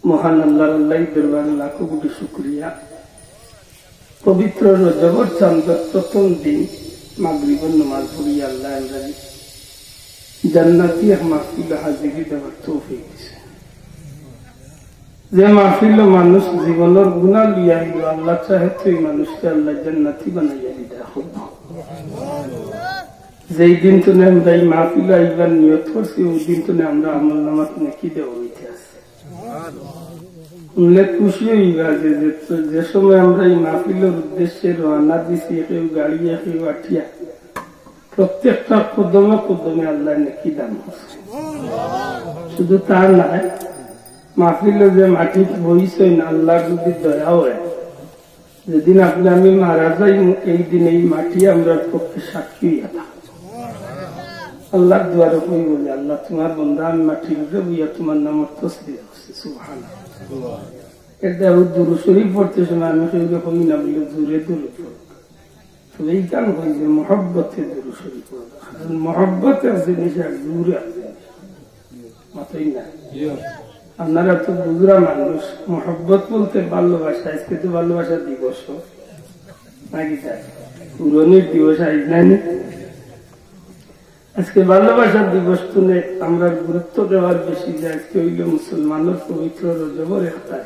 মহান আল্লাহর দরবারে লাখো কোটি শুকরিয়া। পবিত্র রজবর চাঁদের প্রথম দিন মাগরিবের নামাজ পড়িয়া আল্লাহ আমরা জান্নাতি মাহফিল হাজিরি দেওয়ার তৌফিক দিয়েছে। যে মাহফিল মানুষ জীবনের গুনাহ লিয়া আল্লাহ চাহে তো এই মানুষকে আল্লাহ জান্নাতি বানাইয়া দিতে হবে। যেই দিন তো আমরা এই মাহফিল আইবার নিয়ত করছি ওই দিন তো আমরা আমল নামাজ নেকি দেওয়া হইতে আছে। শুনলে খুশি হইবা যে সময় আমরা এই মাহফিলের উদ্দেশ্যে রওনা দিছি, কেউ গাড়ি কেউ আঠিয়া, প্রত্যেকটা কদমে কদমে আল্লাহ নেকি দান করছে। শুধু তা নয়, মাহফিলে যে মাটি বইছেন আল্লাহ যদি দয়া হয়, যেদিন আপনি আমি মারা যাই এই দিন এই মাটি আমরা পক্ষে সাক্ষী হইয়া থাকবো। আল্লাহ দুয়ারে কই বলে, আল্লাহ তোমার বন্ধা আমি মাটির উপরে বইয়া তোমার নামের তসবিহ করছি। সুবহানাল্লাহ। এটা দুরূদ শরীফ পড়তে সময় আমি সেগুলো কমি না বলে জোরে দুরূদ পড়ব। তবে এই গান কই যে মহব্বতে দুরূদ শরীফ পড়ব। মহব্বতের জিনিস আর জোরে মাথায় না। আপনারা তো বুজুরা মানুষ, মহব্বত বলতে ভালোবাসা। আজকে তো ভালোবাসা দিবস নাকি, তাই পুরনির দিবস আইজ নাই। আজকে ভালোবাসার দিবস তুলে আমরা গুরুত্ব দেওয়ার বেশি যে আজকে হইল মুসলমানের পবিত্র রজবর ইফতার।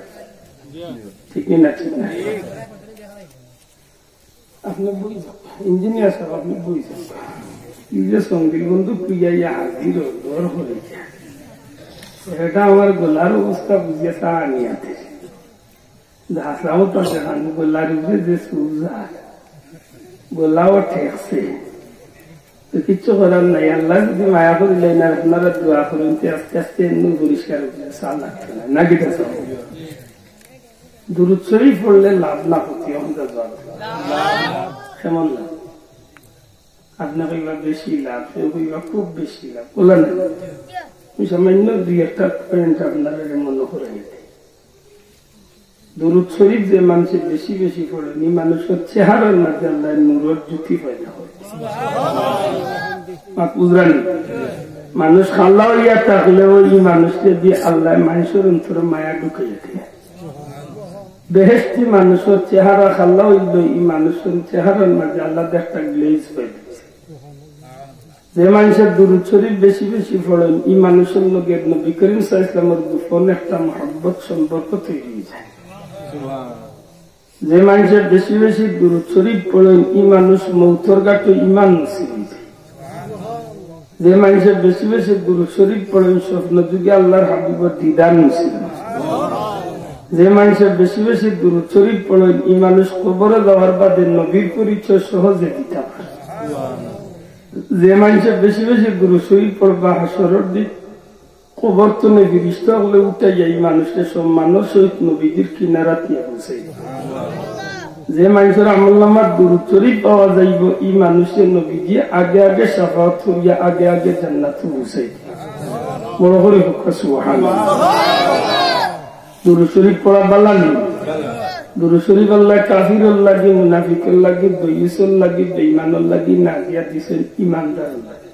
ঠিক না? ঠিক না? আপনি বুঝছেন ইঞ্জিনিয়ার সাহেব, আপনি বুঝছেন এই যে সঙ্গী বন্ধু প্রিয়া হাজির দর হয়ে যায়, এটা আমার গোলার অবস্থা বুঝিয়ে তা আনিয়াতে ধাসাও তো দেখান গোলার উপরে যে সুজা গোলাও ঠেকছে, কিচ্ছু করার নাই। আল্লাহ যদি মায়া করিলেন না, আপনারা দোয়া করেন আস্তে আস্তে এমনি পরিষ্কার সাল লাগছে না নাকি? দুরূদ শরীফ পড়লে লাভ না ক্ষতি কেমন লাভ? আপনার কইবা বেশি লাভ, কেউ কইবা খুব বেশি লাভ, বলা না সামান্য দুই একটা পয়েন্ট আপনারা মনে করে নিতে। দুরূদ শরীফ যে মানুষের বেশি বেশি পড়েনি, মানুষের চেহারার মাঝে আল্লাহ নূরের জ্যোতি পয়দা হয়। মানুষ খাল্লা হইয়া থাকলেও এই মানুষকে দিয়ে আল্লাহ মানুষের অন্তরে মায়া ঢুকাইয়া দিয়ে। বেহেশতি মানুষের চেহারা খাল্লা হইল, এই মানুষের চেহারার মাঝে আল্লাহ একটা গ্লেজ পয়দা। যে মানুষের দুরূদ শরীফ বেশি বেশি পড়েন, এই মানুষের লোক নবী করিম সাল্লাল্লাহু আলাইহি ওয়াসাল্লামের গোপন একটা মহব্বত সম্পর্ক তৈরি হয়ে যায়। যে মানুষের বেশি বেশি দুরূদ শরীফ পড়েন, এই মানুষ মৌতর ঘাটে ঈমান নসিব হয়ে যায়। যে মানুষের বেশি বেশি দুরূদ শরীফ পড়েন, স্বপ্ন যুগে আল্লাহর হাবিবের দিদার নসিব হয়। যে মানুষের বেশি বেশি দুরূদ শরীফ পড়েন, এই মানুষ কবরে যাওয়ার বাদে নবীর পরিচয় সহজে দিতে পারে। যে মানুষের বেশি বেশি দুরূদ শরীফ পড়বা হাসরের দিন কবর তো ফেরেশতা হলে উঠে যায়, মানুষকে সম্মানের সহিত নবীদের কিনারা দিয়ে পৌঁছাই। যে মানুষের আমলনামার দুরূদ শরীফ পাওয়া যাইব, এই মানুষের নবী দিয়ে আগে আগে শাফাআত করিয়া আগে আগে জান্নাতে পৌঁছাই। বড় করে হোক সুবহানাল্লাহ। দুরূদ শরীফ পড়া বালা নেই। দুরূদ শরীফ আল্লাহ কাফিরের লাগি, মুনাফিকের লাগি, দয়ুসের লাগি, বেঈমানের লাগি না দিয়া দিয়েছেন ঈমানদার লাগি।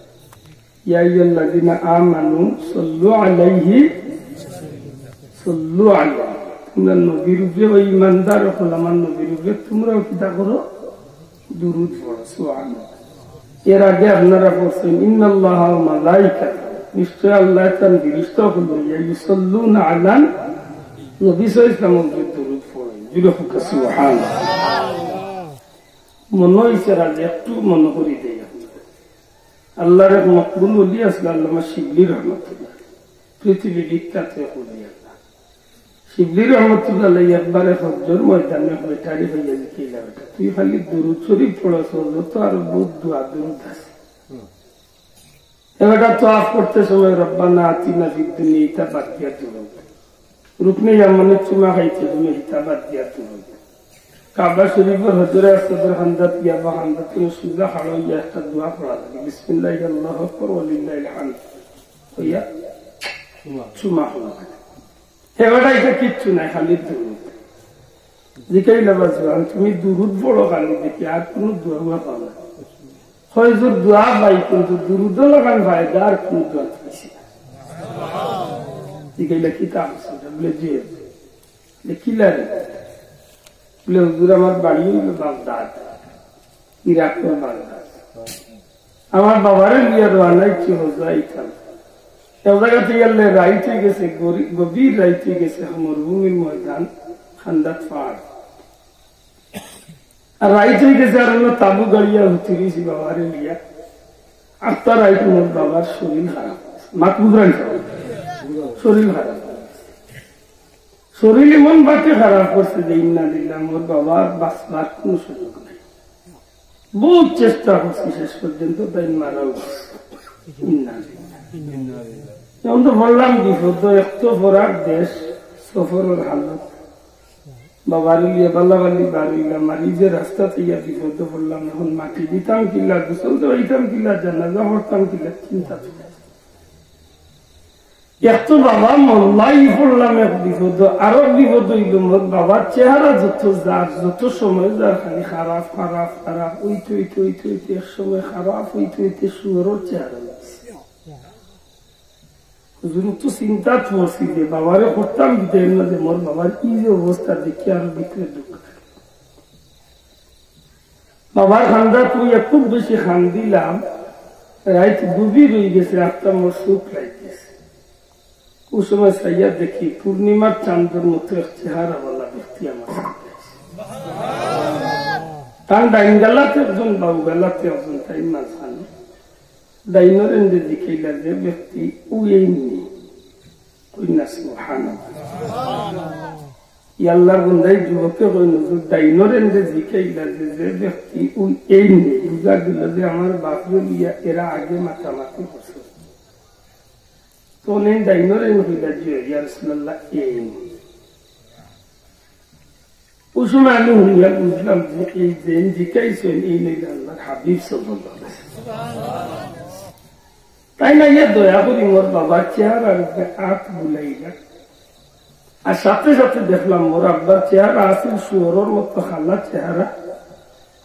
ইয়া আইয়ুহাল্লাযীনা আমানু সাল্লু আলাইহি সাল্লু আলাইহি। তোমরা নবীর উপরে ওই ঈমানদার হল, আমার নবীর উপরে তোমরাও কিতা করো, দুরূদ পড়ো। সুবহানাল্লাহ। এর আগে আপনারা পড়ছেন ইন্নাল্লাহা ওয়া মালাইকাতাহু, নিশ্চয় আল্লাহ তার ফেরেশতা হল ইউসাল্লুনা আলা নবী সাল্লাল্লাহু আলাইহি ওয়াসাল্লাম দুরূদ পড়েন। যুগে সুবহানাল্লাহ। মনে হইছে আজ একটু মনে করি দেই। আল্লাহর এক মকবুল ওলি আসলে আল্লামা শিবলি রহমতুল্লাহ, পৃথিবী বিখ্যাত ওলি আল্লাহ। শিবলি রহমতুল্লাহ একবারে হজ্জর ময়দানে বৈঠারি হইয়া দিলা, তুই খালি দুরূদ শরীফ পড়াছ, তো আর বহুত দোয়া দুরূদ আছে। এটা তো আফ করতে সময় রব্বানা আতিনা ফিদ দুনিয়া ইতা বাদ দিয়া দুরূদ, রুকনে ইয়ামানের চুমা খাইতে তুমি ইতা বাদ দিয়া দুরূদ। কাবা শরীফের হজরে আসদের হামদাত ইয়া বা হামদাত সুজা হাড়ো ইয়া একটা দোয়া পড়া লাগে, বিসমিল্লাহি আল্লাহু আকবার ওয়া লিল্লাহিল হামদ হইয়া চুমা হলো। এবারে এটা কিচ্ছু নাই, খালি দুরূদ। জিকাই লাবাজবান তুমি দুরূদ পড়ো খালি, দেখি আর কোনো দোয়া পাও না। হয়জোর দোয়া পাই কিন্তু দুরূদও লাগান ভাই, আর কোনো দোয়া পাইছি না। জিকাইলা কিতাব আছে বলে যে কিলারে বলে হুজুর আমার বাড়ি হইল বাগদাদ, ইরাকের বাগদাদ। আমার বাবারে নিয়ে রওনা ইচ্ছে হইতাম, এক জায়গা থেকে গেলে রাইতে গেছে, গভীর রাইতে গেছে মরুভূমির ময়দান, খান্দাত পাহাড়, আর রাইতে গেছে আর হলো তাবু গাড়িয়া উঠে গেছি বাবারে লিয়া। আর তার রাইতে মোর বাবার শরীর খারাপ, মাতবুরান শরীর খারাপ, শরীর এমন বাতে খারাপ করছে যে ইন্না দিল্লাহ মোর বাবার বাঁচবার কোন সুযোগ নাই। বহুত চেষ্টা করছি, শেষ পর্যন্ত তাই মারাও ইন্না যেমন তো বললাম বিপদ, একটু ফরার দেশ, সফরের হালত, বাবার লিয়ে বাল্লাবাল্লি বার হইলাম, আর এই যে রাস্তা থেকে বিপদ বললাম, এখন মাটি দিতাম কিল্লা, গোসল তো হইতাম কিল্লা, জানাজা করতাম কিল্লা, চিন্তা এত বাবা মল্লাই পড়লাম এক বিপদ। আরো বিপদ হইল মোর বাবার চেহারা যত যার, যত সময় যার খালি খারাপ খারাপ খারাপ, ওইতে হইতে হইতে হইতে এক সময় খারাপ হইতে হইতে শুয়ারও চেহারা তো চিন্তা করছি যে বাবারে করতাম দিতেন না, যে মোর বাবার কি যে অবস্থা দেখি আরো ভিতরে দুঃখ। বাবার খান্দা তুই খুব বেশি খান দিলাম, রাইত গভীর হয়ে গেছে, একটা মোর সুখ লাগতেছে। ওই সময় চাইয়া দেখি পূর্ণিমার চাঁদের মতো এক চেহারা বলা ব্যক্তি আমার তার ডাইন গালাতে একজন, বাবু গালাতে একজন, তাই মাঝখানে ডাইনোর এন্ডে দিখাইলা যে ব্যক্তি উই নেই, আল্লাহর বন্ধাই যুবকে ডাইনোর এন্ডে দিখাইলা যে ব্যক্তি উই এই নেই, বুঝা দিল যে আমার বাপরে লিয়া এরা আগে মাতামাতি করছে। তো নেই ডাইনোর এন হইলা যে ইয়া রাসূলুল্লাহ এই নেই। ওই সময় আমি হইয়া বুঝলাম যে এই যে জিকাইছেন এই নেই আল্লাহর হাবিব সাল্লাল্লাহু আলাইহি ওয়াসাল্লাম। তাই না ইয়ে দয়া করি মোর বাবার চেহারার উপরে হাত বুলাইলা, আর সাথে সাথে দেখলাম মোর আব্বার চেহারা আসল শুয়োরের মতো খালা চেহারা,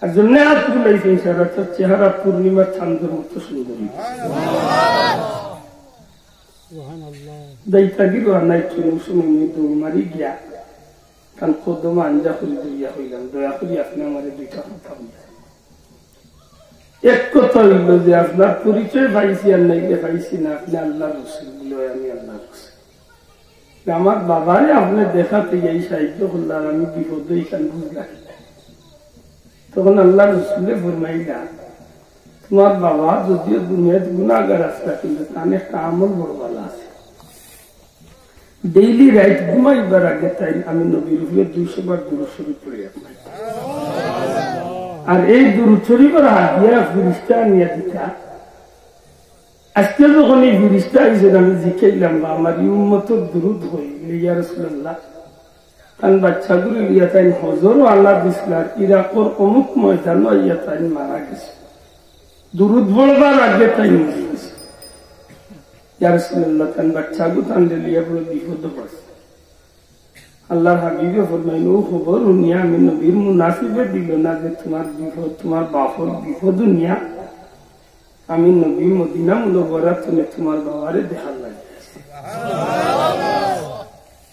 আর জন্য হাত বুলাইছে চেহারা পূর্ণিমার চাঁদের মতো সুন্দর। দায়িত্বাগির নাই সময় দৌড় মারি গিয়া কারণ কদম আঞ্জা করি দইয়া হইলাম, দয়া করি আপনি আমার দুইটা কথা বলছেন। এক কথা হইল যে আপনার পরিচয় পাইছি আর নাইলে পাইছি না, আপনি আল্লাহ রসুল বলে আমি আল্লাহ রসুল। আমার বাবারে আপনি দেখাতে এই সাহায্য করলাম, আমি বিপদ এইখান বুঝলাম। তখন আল্লাহ রসুলে ফরমাইলা, তোমার বাবা যদিও দুনিয়ার গুণাগার আসলা, কিন্তু তার একটা আমল বড় ভালো আছে। ডেইলি রাইট ঘুমাইবার আগে তাই আমি নবীর উপরে 200 বার দুরূদ শরীফ পড়ি আপনার, আর এই দুরূদ শরীফের হাদিয়া ফিরিস্তা নিয়ে দিতা। আজকে যখন এই ফিরিস্তা হিসেবে আমি জিখাইলাম বা আমার উম্মতের দুরূদ হই ইয়া রাসূলুল্লাহ, কারণ বাচ্চাগুলো ইয়া তাই হজরও আল্লাহ দিসলার ইরাকর অমুক ময়দান ইয়া তাই মারা গেছে, দুরূদ বলবার আগে তাই মরে গেছে। ইয়া রাসূলুল্লাহ তান বাচ্চাগুলো তান লিয়া বড় বিপদ পড়ছে। আল্লাহর হাবিবে ফরমাইল, ও খবর নিয়া আমি নবীর মুনাসিবে দিল না যে তোমার বিপদ, তোমার বাপর বিপদ নিয়া আমি নবী মদিনা মুনওয়ারা তুমি তোমার বাবারে দেখার লাগে।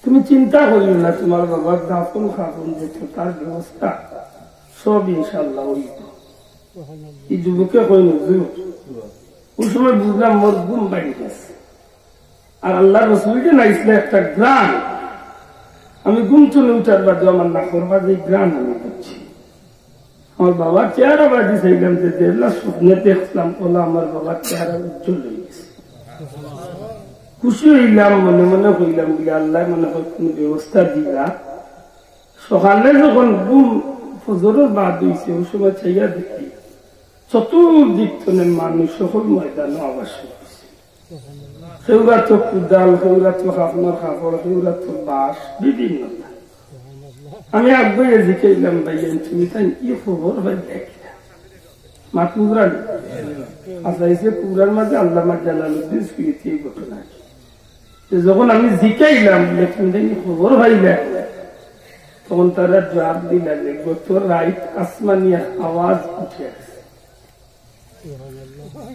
তুমি চিন্তা করিও না, তোমার বাবার দাফন খাফন যেত তার ব্যবস্থা সব ইনশাল্লাহ হইব। এই যুবকে কই নজর ওই সময় বুঝলাম মোর ঘুম বাড়ি গেছে, আর আল্লাহ রসুলকে নাইছিল একটা গ্রাম। আমি ঘুম চলে উঠার বাদে আমার নাকর বাদে গ্রাম আমি করছি। আমার বাবার চেহারা বাদি চাইলাম যে দেবলা স্বপ্নে দেখলাম, ওলা আমার বাবার চেহারা উজ্জ্বল হয়ে গেছে। খুশি হইলাম, মনে মনে হইলাম বলে আল্লাহ মনে হয় কোন ব্যবস্থা দিলা। সকালে যখন ঘুম ফজরের বাদ হয়েছে ওই সময় চাইয়া দেখি চতুর্দিক মানুষ সকল ময়দানে আবাসিক, সেগুলা তো কুদাল, সেগুলা তো আপনার কাপড়, সেগুলা তো বাঁশ, বিভিন্ন। আমি আগে জিখাইলাম ভাইয়া তুমি তাই কি খবর ভাই দেখিলা মাতুরা আসাইছে পুরার মাঝে আল্লাহ জালালউদ্দিন স্মৃতি এই ঘটনা। যখন আমি জিখাইলাম তুমি তাই খবর ভাইলা, তখন তারা জবাব দিলা যে গত রাইত আসমানিয়া আওয়াজ উঠে আছে,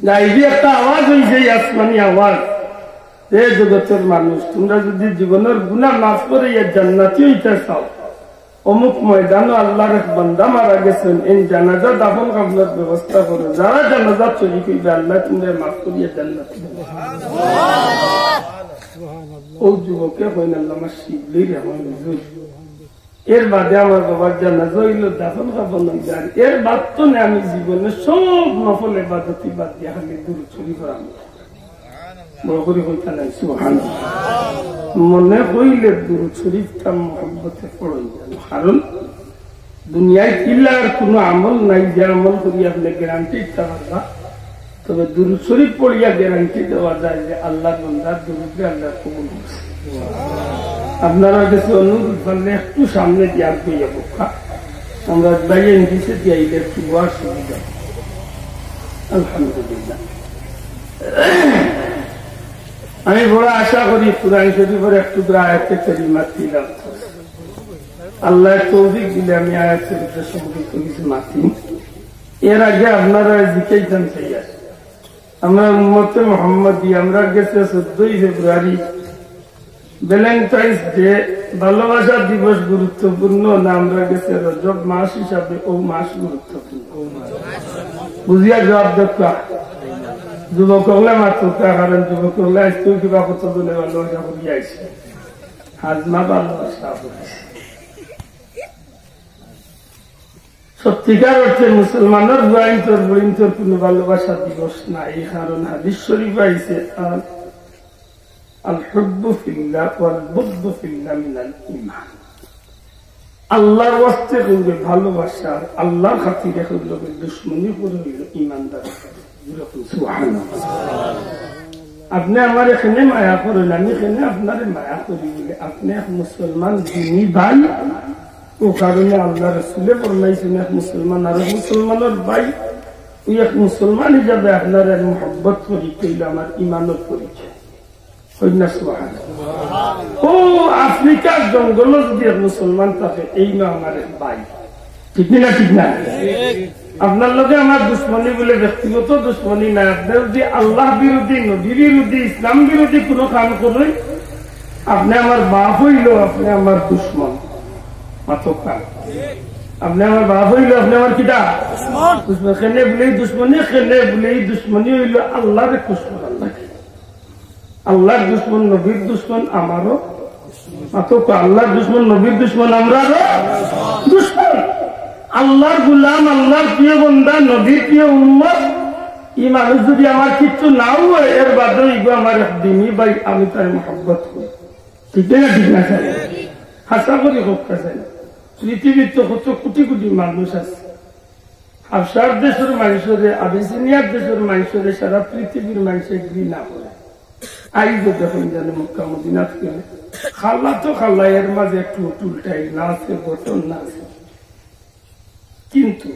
গাইবি একটা আওয়াজ হয়েছে, আসমানি আওয়াজ। যে জগতের মানুষ তোমরা যদি জীবনের গুনাহ মাফ করে জান্নাতি হইতে চাও, অমুক ময়দানও আল্লাহর এক বান্দা মারা গেছেন, এই জানাজা দাফন কাফনের ব্যবস্থা করো। যারা জানাজা শরীক হইবে আল্লাহ তোমরা মাফ করিয়া জান্নাতি দেবে। ও যুবকে হইন আল্লাহ আমার শিবলির আমার হুজুর, এর বাদে আমার বাবার জানাজা হইল, দাফন কাফন হইবে, আর এর বাদ তো নেই আমি জীবনে সব নফল ইবাদতি বাদ দিয়া খালি দুরূদ শরীফ পড়াম। বড় করে হইতা নাই সুবহানাল্লাহ। মনে হইলে দুরূদ শরীফটা মহব্বতে পড়ই, কারণ দুনিয়ায় কিল্লার কোন আমল নাই যে আমল করি আপনি গ্যারান্টি দিতে পারবা, তবে দুরূদ শরীফ পড়িয়া গ্যারান্টি দেওয়া যায় যে আল্লাহ বান্দার দুরূদে আল্লাহ কবুল করছে। আপনারা কাছে অনুরোধ করলে একটু সামনে দিয়ে আসবে পক্ষা, আমরা বাইরে নিচে দিয়াইলে একটু বড় সুবিধা। আলহামদুলিল্লাহ, আমি বড় আশা করি কুরআন শরীফের একটু আয়াতে কারিমা তিলাওয়াত করব। আল্লাহ তৌফিক দিলে আমি আয়াত শরীফের সম্পর্কে কিছু মাতি। এর আগে আপনারা জিজ্ঞাসা চাইয়া আমরা উম্মতে মুহাম্মদী, আমরা গেছে 14 ফেব্রুয়ারি ভ্যালেন্টাইন্স ডে, ভালোবাসা দিবস গুরুত্বপূর্ণ না আমরা গেছে রজব মাস হিসাবে ও মাস গুরুত্বপূর্ণ? বুঝিয়া জবাব দেখা যুবক হলে মাত্র, কারণ যুবক হলে আজকেও কিবা কত বলে ভালোবাসা করিয়া আইছে, হাজমা ভালোবাসা করেছে। সত্যিকার অর্থে মুসলমানের বুয়াইন্তর বইন্তর কোন ভালোবাসা দিবস নাই, কারণ হাদিস শরীফ আইছে আল হুব্বু ফিল্লাহ ওয়াল বুগদু ফিল্লাহ মিনাল ঈমান। আল্লাহর ওয়াস্তে করবে ভালোবাসা, আল্লাহর খাতিরে করবে দুশমনি করে হইল ঈমানদার। আপনি আমার এখানে মায়া করেন, আমি এখানে আপনার মায়া করি বলে আপনি এক মুসলমান দিনী ভাই, ও কারণে আল্লাহ রসুলে ফরমাইছেন এক মুসলমান আর মুসলমানের ভাই, ওই এক মুসলমান হিসাবে আপনার মহব্বত করি, কইলে আমার ইমানত পরিচয়। ও আফ্রিকার জঙ্গল যদি এক মুসলমান থাকে, এই না আমার ভাই, ঠিক না? ঠিক না? আপনার লোকে আমার দুশ্মনী বলে ব্যক্তিগত দুশ্মনী নাই। আপনি যদি আল্লাহ বিরোধী, নবী বিরোধী, ইসলাম বিরোধী কোনো কাম করেন, আপনি আমার বাপ হইল, আপনি আমার দুশ্মন। আপনি আমার বাপ হইল, আপনি আমার কিটা দুশ্মন। খেলে বলেই দুশ্মনী, খেলে বলেই দুশ্মনী হইল আল্লাহর দুশ্মন। আল্লাহর দুশ্মন, নবীর দুশ্মন আমারও। আল্লাহর দুশ্মন, নবীর দুশ্মন আমরারও দুশ্মন। আল্লাহর গুলাম, আল্লাহর প্রিয় বন্দা, নবীর প্রিয় উম্মত, এই মানুষ যদি আমার কিছু নাও হয়, এর বাদে আমার দিনই ভাই, আমি তার মহব্বত করি। ঠিক না? ঠিক না? হাসা করি হোক কাছে পৃথিবীর তো কত কোটি কোটি মানুষ আছে। আফসার দেশের মানুষের, আবিসিনিয়ার দেশের মানুষের সারা পৃথিবীর মানুষের ঘৃণা করে। আইজ যখন জানে মক্কা মদিনাত গেলে খাল্লা তো খাল্লা, এর মাঝে একটু টুলটাই না আছে, বচন না আছে, কিন্তু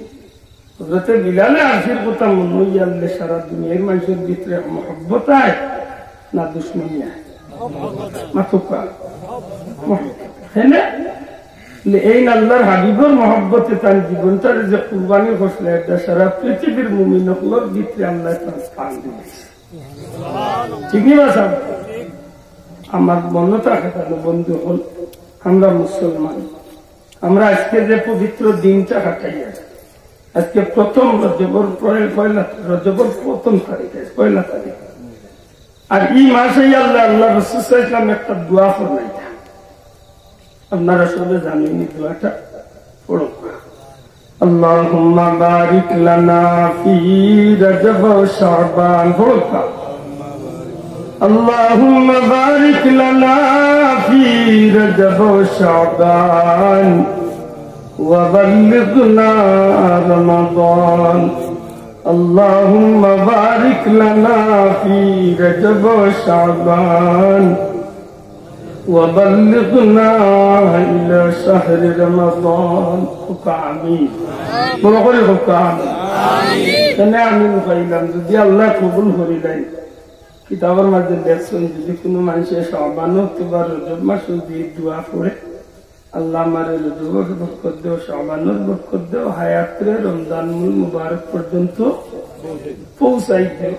হযরতে বিলালে আরশির কথা মনে হইয়ালে সারা দুনিয়ার মানুষের ভিতরে মহব্বত আয় না দুশ্মনী আয়? মাথুকা এই আল্লাহর হাবিবর মহব্বতে তার জীবনটার যে কুরবানি করছিল, এটা সারা পৃথিবীর মুমিনগুলোর ভিতরে আল্লাহ তার স্থান দিয়েছে। ঠিক না? আমার মনে থাকে বন্ধু হল, আমরা মুসলমান, আমরা আজকে যে পবিত্র দিনটা কাটাই, আজকে প্রথম রজবর রজবর প্রথম তারিখ, পয়লা তারিখ, আর এই মাসে আল্লাহ রাসূল সাল্লাল্লাহু আলাইহি ওয়াসাল্লাম একটা দোয়া ফরমাই, আপনারা সবাই জানেন দোয়াটা পড়ো। আল্লাহুম্মা বারিক লানা ফি রজব ওয়া শাবান। পড়ো আল্লাহুম্মা বারিক লানা ফি রজব ওয়া শাবান ওয়া বাল্লিগনা রমাদান। আল্লাহুম্মা বারিক লানা ফি রজব ওয়া শাবান وبلغنا إلى شهر رمضان. آمين. বলকরি হুকাম কেন আমি কইলাম যদি আল্লাহ কবুল করিলেন, কিতাবের মধ্যে দেখছেন যদি কোনো মানুষের শাবান অক্টোবর রজব মাস যদি দোয়া করে, আল্লাহ আমার রজবের বরকত দেও, শাবানের বরকত দেও, হায়াতের রমজান মুবারক পর্যন্ত পৌঁছাই দেও,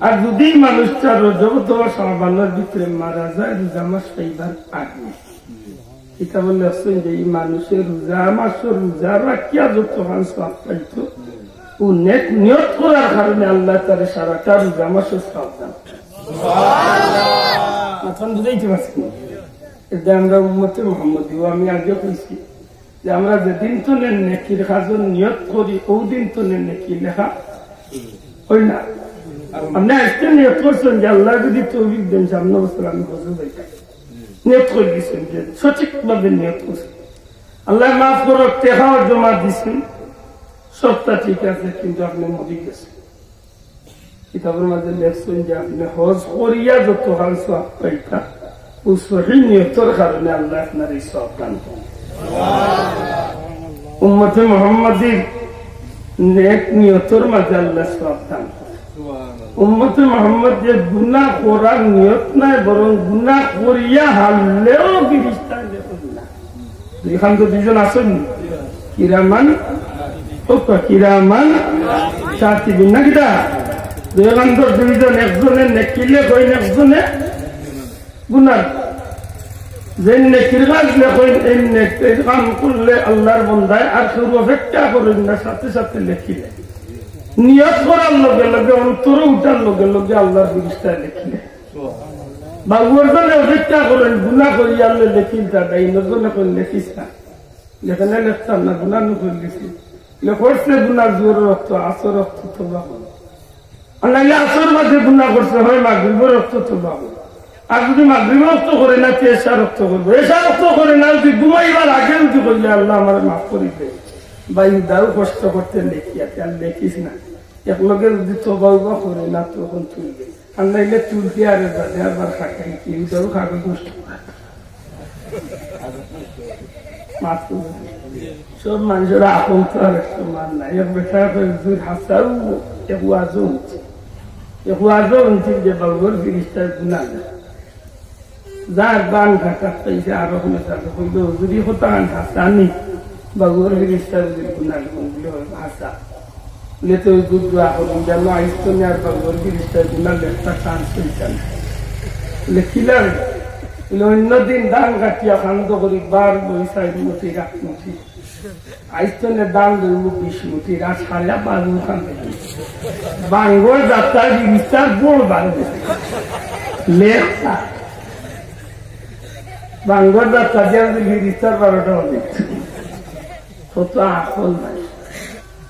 আর যদি মানুষটা রজব অথবা শাবানের ভিতরে মারা যায় রোজা মাস পাইবার আগে, এটা বলে আসছেন যে এই মানুষের রোজা মাসের রোজা রাখিয়া যতক্ষণ সওয়াব পাইতো ও নেক নিয়ত করার কারণে আল্লাহ তার সারাটা রোজা মাসের সওয়াব দান এখন বুঝাইতে পারছি। এটা আমরা উম্মতে মুহাম্মদী, আমি আগে কইছি যে আমরা যেদিন তো নেকির কাজের নিয়ত করি ওই দিন তো নেকি লেখা হয় না। আপনি আজকে নিয়ত করছেন যে আল্লাহ যদি তৌফিক দেন সামনে বছর আমি হজে যাইতাম, নিয়ত করে দিচ্ছেন যে সঠিকভাবে নিয়ত করছেন, আল্লাহ মাফ করো, টেকাও জমা দিচ্ছেন, সবটা ঠিক আছে, কিন্তু আপনি মরে গেছেন। কিতাবের মাঝে লেখছেন যে আপনি হজ করিয়া যত হাল সওয়াব পাইতা ও সহিহ নিয়তের কারণে আল্লাহ আপনার এই সওয়াব দান করেন। উম্মতে মুহাম্মাদীর নেক নিয়তের মাঝে আল্লাহ সওয়াব দান করেন। উম্মতে মুহাম্মদ যে গুনাহ করার নিয়ত নাই, বরং গুনাহ করিয়া হারলেও ফেরেশতা লেখেন না। এখান তো দুজন আছেন কিরামান কিরামান কাতিবিন না, কিটা এখান তো দুইজন, একজনে নেকিলে কইন, একজনে গুনাহ। যে নেকির কাজ লেখেন এই নেকির কাম করলে আল্লাহর বান্দায় আর কেউ অপেক্ষা করেন না, সাথে সাথে লেখিলে নিয়ত করার লগে লগে অন্তরে উঠার লগে লগে আল্লাহর ফেরেশতায় লেখিলে। বা ওজনে অপেক্ষা করেন গুনাহ করি আল্লাহ লেখিল তা এই নজনে কই লেখিস না, লেখনে লেখতাম না, গুনাহ নকল লিখি লেখছে গুনাহ জোর রক্ত আসর রক্ত তোবা হলো, আল্লাহ আসর মাঝে গুনাহ করছে হয় মাগরিবের রক্ত তোবা হলো। আর যদি মাগরিব রক্ত করে না এসা রক্ত করবো, এসা রক্ত করে না যদি ঘুমাইবার আগে যদি করলে আল্লাহ আমার মাফ করি দেয় বা ইদাও কষ্ট করতে লেখিয়াতে আর লেখিস না, এক লগে যদি তোবা করে না তখন তুলবে, আর নাইলে তুলতে আর বাদে আবার খাকাই কি ইদাও খাকে কষ্ট করে মাফ করবে। সব মানুষেরা আপন তো আর একটা মান নাই, এক বেটা হাসাও এক ওয়াজও হচ্ছে, এক ওয়াজও হচ্ছে যে বাবুর ফিরিস্তার গুণা না যার গান ঘাটা পাইছে আরো হইল যদি হতান হাসানি বাবুর ফিরিস্তার গুণা গুলো ভাষা লেতে ওই দুধ দোয়া করুন যেন আইস্তনে আর বাবুর ফিরিস্তার গুণা লেখা চান্স হইতেন লেখিলাম। অন্যদিন দান কাটিয়া খান্দ করি বার বই সাইড মুঠি রাখ মুঠি আইস্তনে দান ধরব 20 মুঠি রাত সারা বারু খান বাঙ্গর যাত্রার ফিরিস্তার বড় বাড়বে লেখা বাঙ্গর যাত্রা দিয়ে ফিরিস্তার 12টা হবে কত আকল নাই।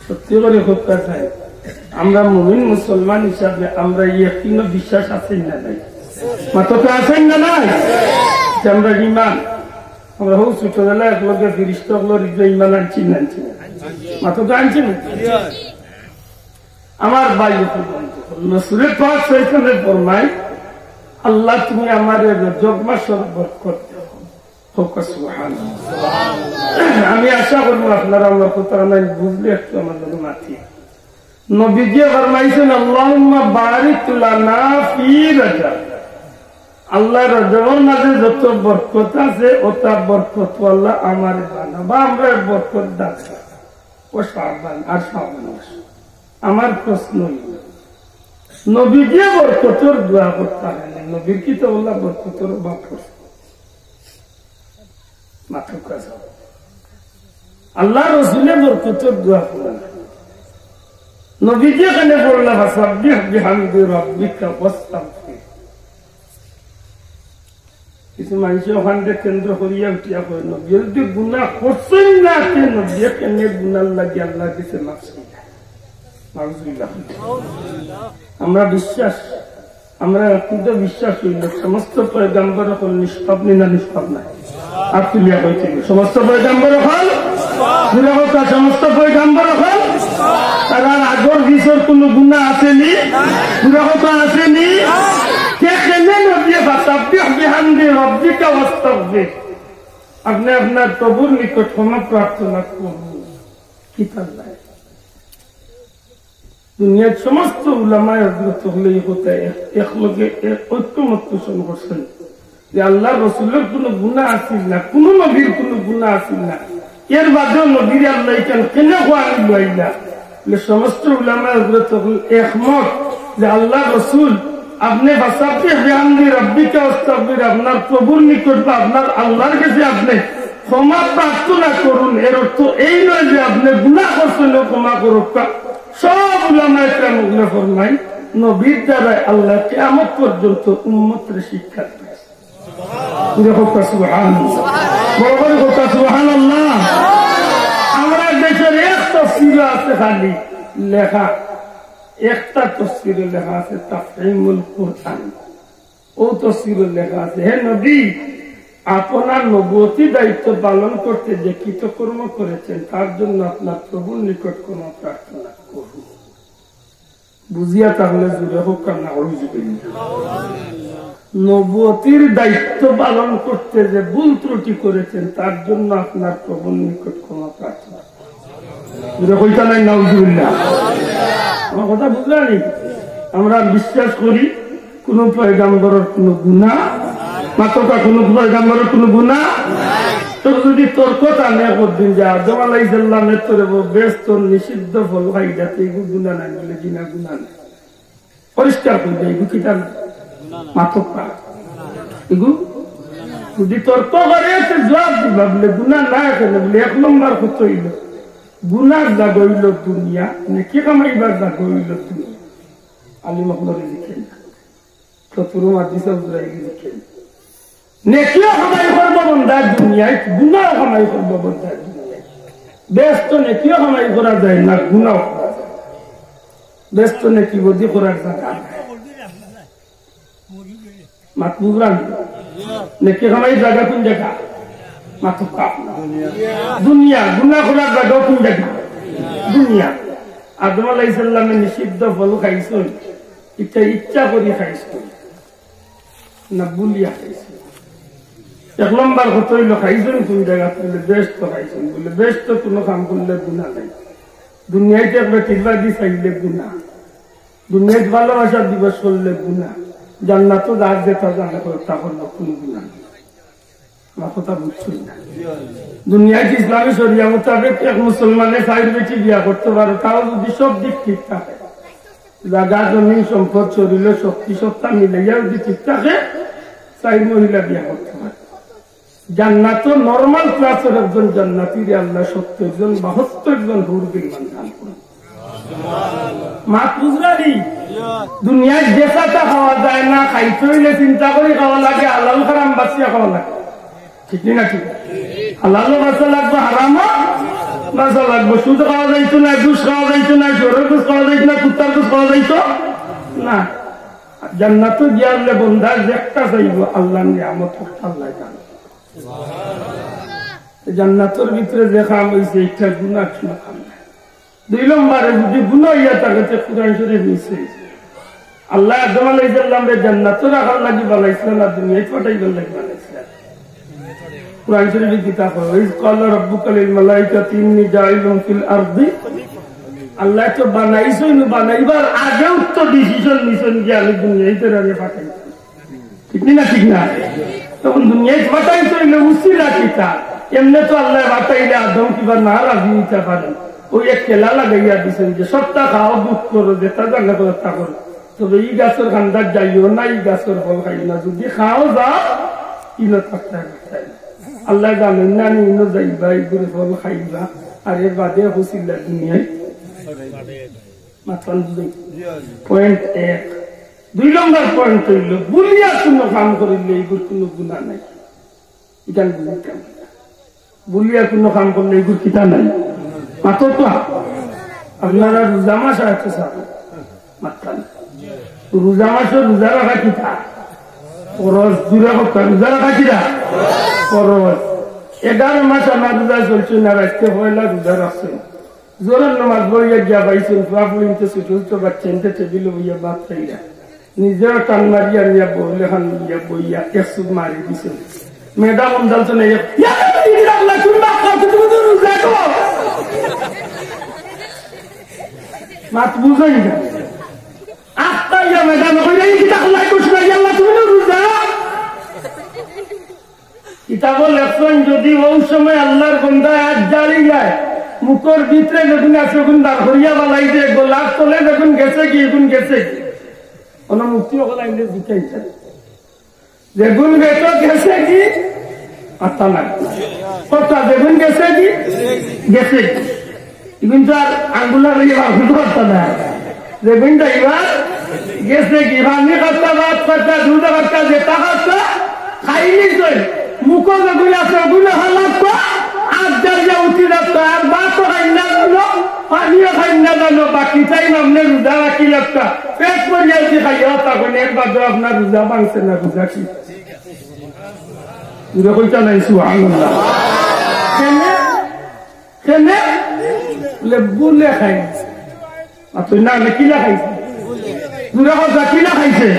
সত্যি করে করতে চাই আমরা মুমিন মুসলমান হিসাবে আমরা ইয়াকিন ও বিশ্বাস আছেন না নাই, মাত্র আছেন না নাই যে আমরা ইমান, আমরা হোক ছোটবেলায় এক লোকের ফিরিস্তা গুলোর ইমান আনছি না আনছি না মাত্র আনছি না। আমার ভাই নসরুল পাক সাইকেলে ফরমায় আল্লাহ তুমি আমার রজব মাসের বরকত হোক সুবহানাল্লাহ। আমি আশা করবো আপনারা আমার কথা নাই বুঝলে একটু আমার লোক মাতি নবীজি ফরমাইছেন আল্লাহুম্মা বারিক লানা ফি রজব, আল্লাহ রজবের মাঝে যত বরকত আছে ওটা বরকত আল্লাহ আমার বানাবা, আমরা বরকত দাস ও শাবান আর শাবান মাস। আমার প্রশ্ন নবীজি বরকতর দোয়া করতে হয়, নবীর কি তো আল্লাহ বরকতর অভাব করছে মাথা কাজ আল্লাহ রসুলে বরকতর দোয়া করেন, নবীজি এখানে বললাম ফাসাব্বিহ বিহামদি রাব্বিকা ওয়াস্তাগফির। কিছু মানুষ ওখান থেকে কেন্দ্র করিয়া উঠিয়া করে নবী যদি গুনাহ করছেন না কেন নবী কেন গুনাহ লাগে আল্লাহ কাছে মাফ চাই। আমরা বিশ্বাস, আমরা কিন্তু বিশ্বাস হইল সমস্ত পয়গম্বর হল নিষ্পাপ না নিষ্পাপ নাই আর তুলিয়া হয়েছিল সমস্ত পয়গম্বর হল নিরাপত্তা, সমস্ত পয়গম্বর হল তারা আগর বিশ্বর কোন গুনাহ আসেনি, নিরাপত্তা আসেনি। আপনি আপনার প্রভুর নিকট ক্ষমা প্রার্থনা করুন। দুনিয়ার সমস্ত উলামায়ে হযরত হলেই হতে একলগে ঐক্যমত্য করছেন যে আল্লাহ রসুলের কোন গুনাহ আসিল না, কোন নবীর কোন গুনাহ আসিল না, এর বাদেও নবীর আল্লাহ কেন খোয়াইলা সমস্ত উলামায়ে হযরত একমত যে আল্লাহ রসুল আপনি আপনার প্রভুর নিকট বা আপনার আল্লাহর কাছে আপনি ক্ষমা প্রার্থনা করুন। এর অর্থ এই নয় যে আপনি গুনাহ করছেন ক্ষমা করুক। সব উলামায়ে কেরাম ওগুলো ফরমাই নবীর দ্বারা আল্লাহ কিয়ামত পর্যন্ত উম্মতের শিক্ষা দিয়েছে। সুবহানাল্লাহ। আমরা দেশের এক তাফসীর আছে খালি লেখা, একটা তাফসীরে লেখা আছে তাফহিমুল কুরআন। ও তাফসীরে লেখা আছে হে নবী আপনার নবুয়তি দায়িত্ব পালন করতে যে কৃতকর্ম করেছেন তার জন্য আপনার প্রভুর নিকট কোন প্রার্থনা করুন। বুঝিয়া তাহলে জুড়ে হোক না নবুয়তির দায়িত্ব পালন করতে যে ভুল ত্রুটি করেছেন তার জন্য আপনার প্রভুর নিকট কোন প্রার্থনা কইতা নাই নাউজুবিল্লাহ। আমার কথা বুঝলানি? আমরা বিশ্বাস করি কোন পয়গাম্বরের কোন গুনাহ মাত্র কোন পয়গাম্বরের কোন গুনাহ। তোর যদি তোর কথা নেই করদিন যে আদম আলাইহিস সালামের তোর ব্যস্ত নিষিদ্ধ ফল খাই যাতে এগুলো গুনাহ নাই বলে জিনা গুনাহ নেই পরিষ্কার করে দেয় এগুলো কিতা মাত্র এগুলো যদি তর্ক করে জবাব দিবা বলে গুনাহ না কেন বলে 1 নম্বর কত হইল গুনার জাগ হইল দুনিয়া নেকি কামাইবার জাগ হইল দুনিয়া। আলী মখলরে লিখেন চতুরু মাদিসা বুঝাই লিখেন নেকিও কামাই করবো বন্ধার দুনিয়ায়, গুনাও কামাই করবো বন্ধার দুনিয়ায়। ব্যস্ত নেকিও কামাই করা যায় না, গুনাও করা যায়। ব্যস্ত নেকি বদি করার জায়গা মাত বুঝলাম নেকি কামাই জায়গা কোন জায়গা মাত্র দুনিয়া, গুনাহ করার জায়গা কোন জায়গা দুনিয়া। আদম আলাইহিস সালামের নিষিদ্ধ ফল খাইছেন এটা ইচ্ছা করে খাইছেন না বুলিয়া খাইছেন। 1 নম্বর কত হইল খাইছেন কোন জায়গা বলে ব্যস্ত খাইছেন বলে ব্যস্ত কোনো কাম করলে গুনাহ নাই। দুনিয়াতে একবার টিকবা দি চাইলে গুনাহ, দুনিয়াতে ভালোবাসা দিবস করলে গুনাহ, জান্নাতও যার যেটা জানা তা করলো কোন গুনাহ নেই। আমার কথা বুঝছই না? দুনিয়ায় ইসলামী শরিয়া মোতাবেক এক মুসলমানের 4 বেটি বিয়া করতে পারে, তাও যদি সব দিক ঠিক থাকে, জায়গা জমি সম্পদ শরীরে শক্তি সত্তা মিলাইয়া যদি ঠিক থাকে 4 মহিলা বিয়া করতে পারে। জান্নাত নর্মাল ক্লাসের একজন জান্নাতীর আল্লাহ 70 জন 72 জন হুর বিলমান দান করেন। মাত বুঝলানি? দুনিয়ায় বেচাটা খাওয়া যায় না, খাইতে হইলে চিন্তা করে খাওয়া লাগে, হালাল হারাম বাঁচিয়া খাওয়া লাগে। ঠিক না? ঠিক হালালও বাঁচা লাগবে, হারামও বাঁচা লাগবে। সুদ খাওয়া যাইতো না, ঘুষ খাওয়া যাইতো না, চোরের ঘুষ খাওয়া যাইতো না, কুত্তার ঘুষ খাওয়া যাইতো না। জান্নাত গিয়ালে বন্ধা একটা চাইব আল্লাহ নিয়ামত আল্লাহ জানে। জান্নাতের ভিতরে যে খাম হয়েছে এটা গুনাহ ছিল খাম না। 2 নম্বরে যদি গুনাহ ইয়া থাকে কুরআন শরীফ নিছে আল্লাহ আদম আলাইহিস সালামের জান্নাতে রাখার লাগি বানাইছিল না, দুনিয়ায় পাঠাইবার লাগি বানাইছিল। কুরআন শরীফে কিতাব ওয়াইজ ক্বালা রাব্বুকা লিল মালাইকাতি ইন্নী জাইলুন ফিল আরদি। আল্লাহ তো বানাইছেন, বানাইবার আগেও তো ডিসিশন নিছেন যে আমি দুনিয়াতে রাখে পাঠাইছি। ঠিক না? ঠিক না? তখন দুনিয়ায় পাঠাইতে হইলে উসিলা কিতা, এমনি তো আল্লাহ পাঠাইলে আদম কিবা না রাজি হইতে পারেন, ওই এক কেলা লাগাইয়া দিচ্ছেন যে সবটা খাও দুঃখ করো, যেটা জানা তা করো, তবে এই গাছের খান্দার যাইও না, এই গাছের ফল খাই না, যদি খাও যাও ইনো থাকতে খাই না। আল্লাহ জানেন না আমি ইনো যাইবা, এইগুলো ফল খাইবা, আর এর বাদে হুসিল্লা দুনিয়ায় মাত্র পয়েন্ট 1। 2 নম্বর পয়েন্ট হইল বুলিয়া কোনো কাম করিলে এইগুলো কোনো গুণা নাই। এটা বুঝতাম বুলিয়া কোনো কাম করলে এইগুলো কিতা নাই মাত্র তো। আপনারা রোজা মাস আছে স্যার মাত্রা রোজা মাসে রোজা রাখা কিতা খরচ দূরে কথা, রোজা রাখা কিতা খরচ। 11 মাস আমার রোজা চলছে না, রাখতে পয়লা রোজা রাখছেন, জোরের নামাজ বইয়া গিয়া পাইছেন, ফুয়াপুলিতে ছোট বাচ্চা এনতে টেবিলে বইয়া ভাত খাইয়া নিজের টান মারিয়া নিয়া বহলে খান নিয়া বইয়া 1 সুদ মারি দিছেন। ম্যাডাম অন্দালছে না মাত বুঝাই না আত্মাইয়া ম্যাডাম কিতাব লেখছেন যদি ওই সময় আল্লাহর বন্দায় আজ জ্বালি যায়, মুখর ভিতরে যখন আছে এখন দাঁড় করিয়া বালাই দিয়ে গোলাপ তোলে যখন গেছে কি এখন গেছে ওনা মুক্তি হল আইনে জিকাইছেন যেগুন বেটো গেছে কি আত্মা না কথা যেগুন গেছে কি গেছে কিন্তু আর আঙ্গুলার কথা না যেগুনটা এবার গেছে কি ভাঙি কথা বাদ কথা দুটা কথা যেটা কথা খাইনি তো মুখ যেগুলো আছে ওগুলো হালাত আজ্ঞা উঠি রাখতো আর বাতো খাই না গুলো পানিও খাই না জানো বাকি চাই নামনে রোজা রাখি লাগতা পেট পরিয়া উঠি খাইয়া তখন একবার তো আপনার রোজা ভাঙছে না রোজা কি কইটা নাই সুবহানাল্লাহ কেনে বলে বুলে খাইছে তুই না কিলা খাইছে দুরা কথা কিলা খাইছে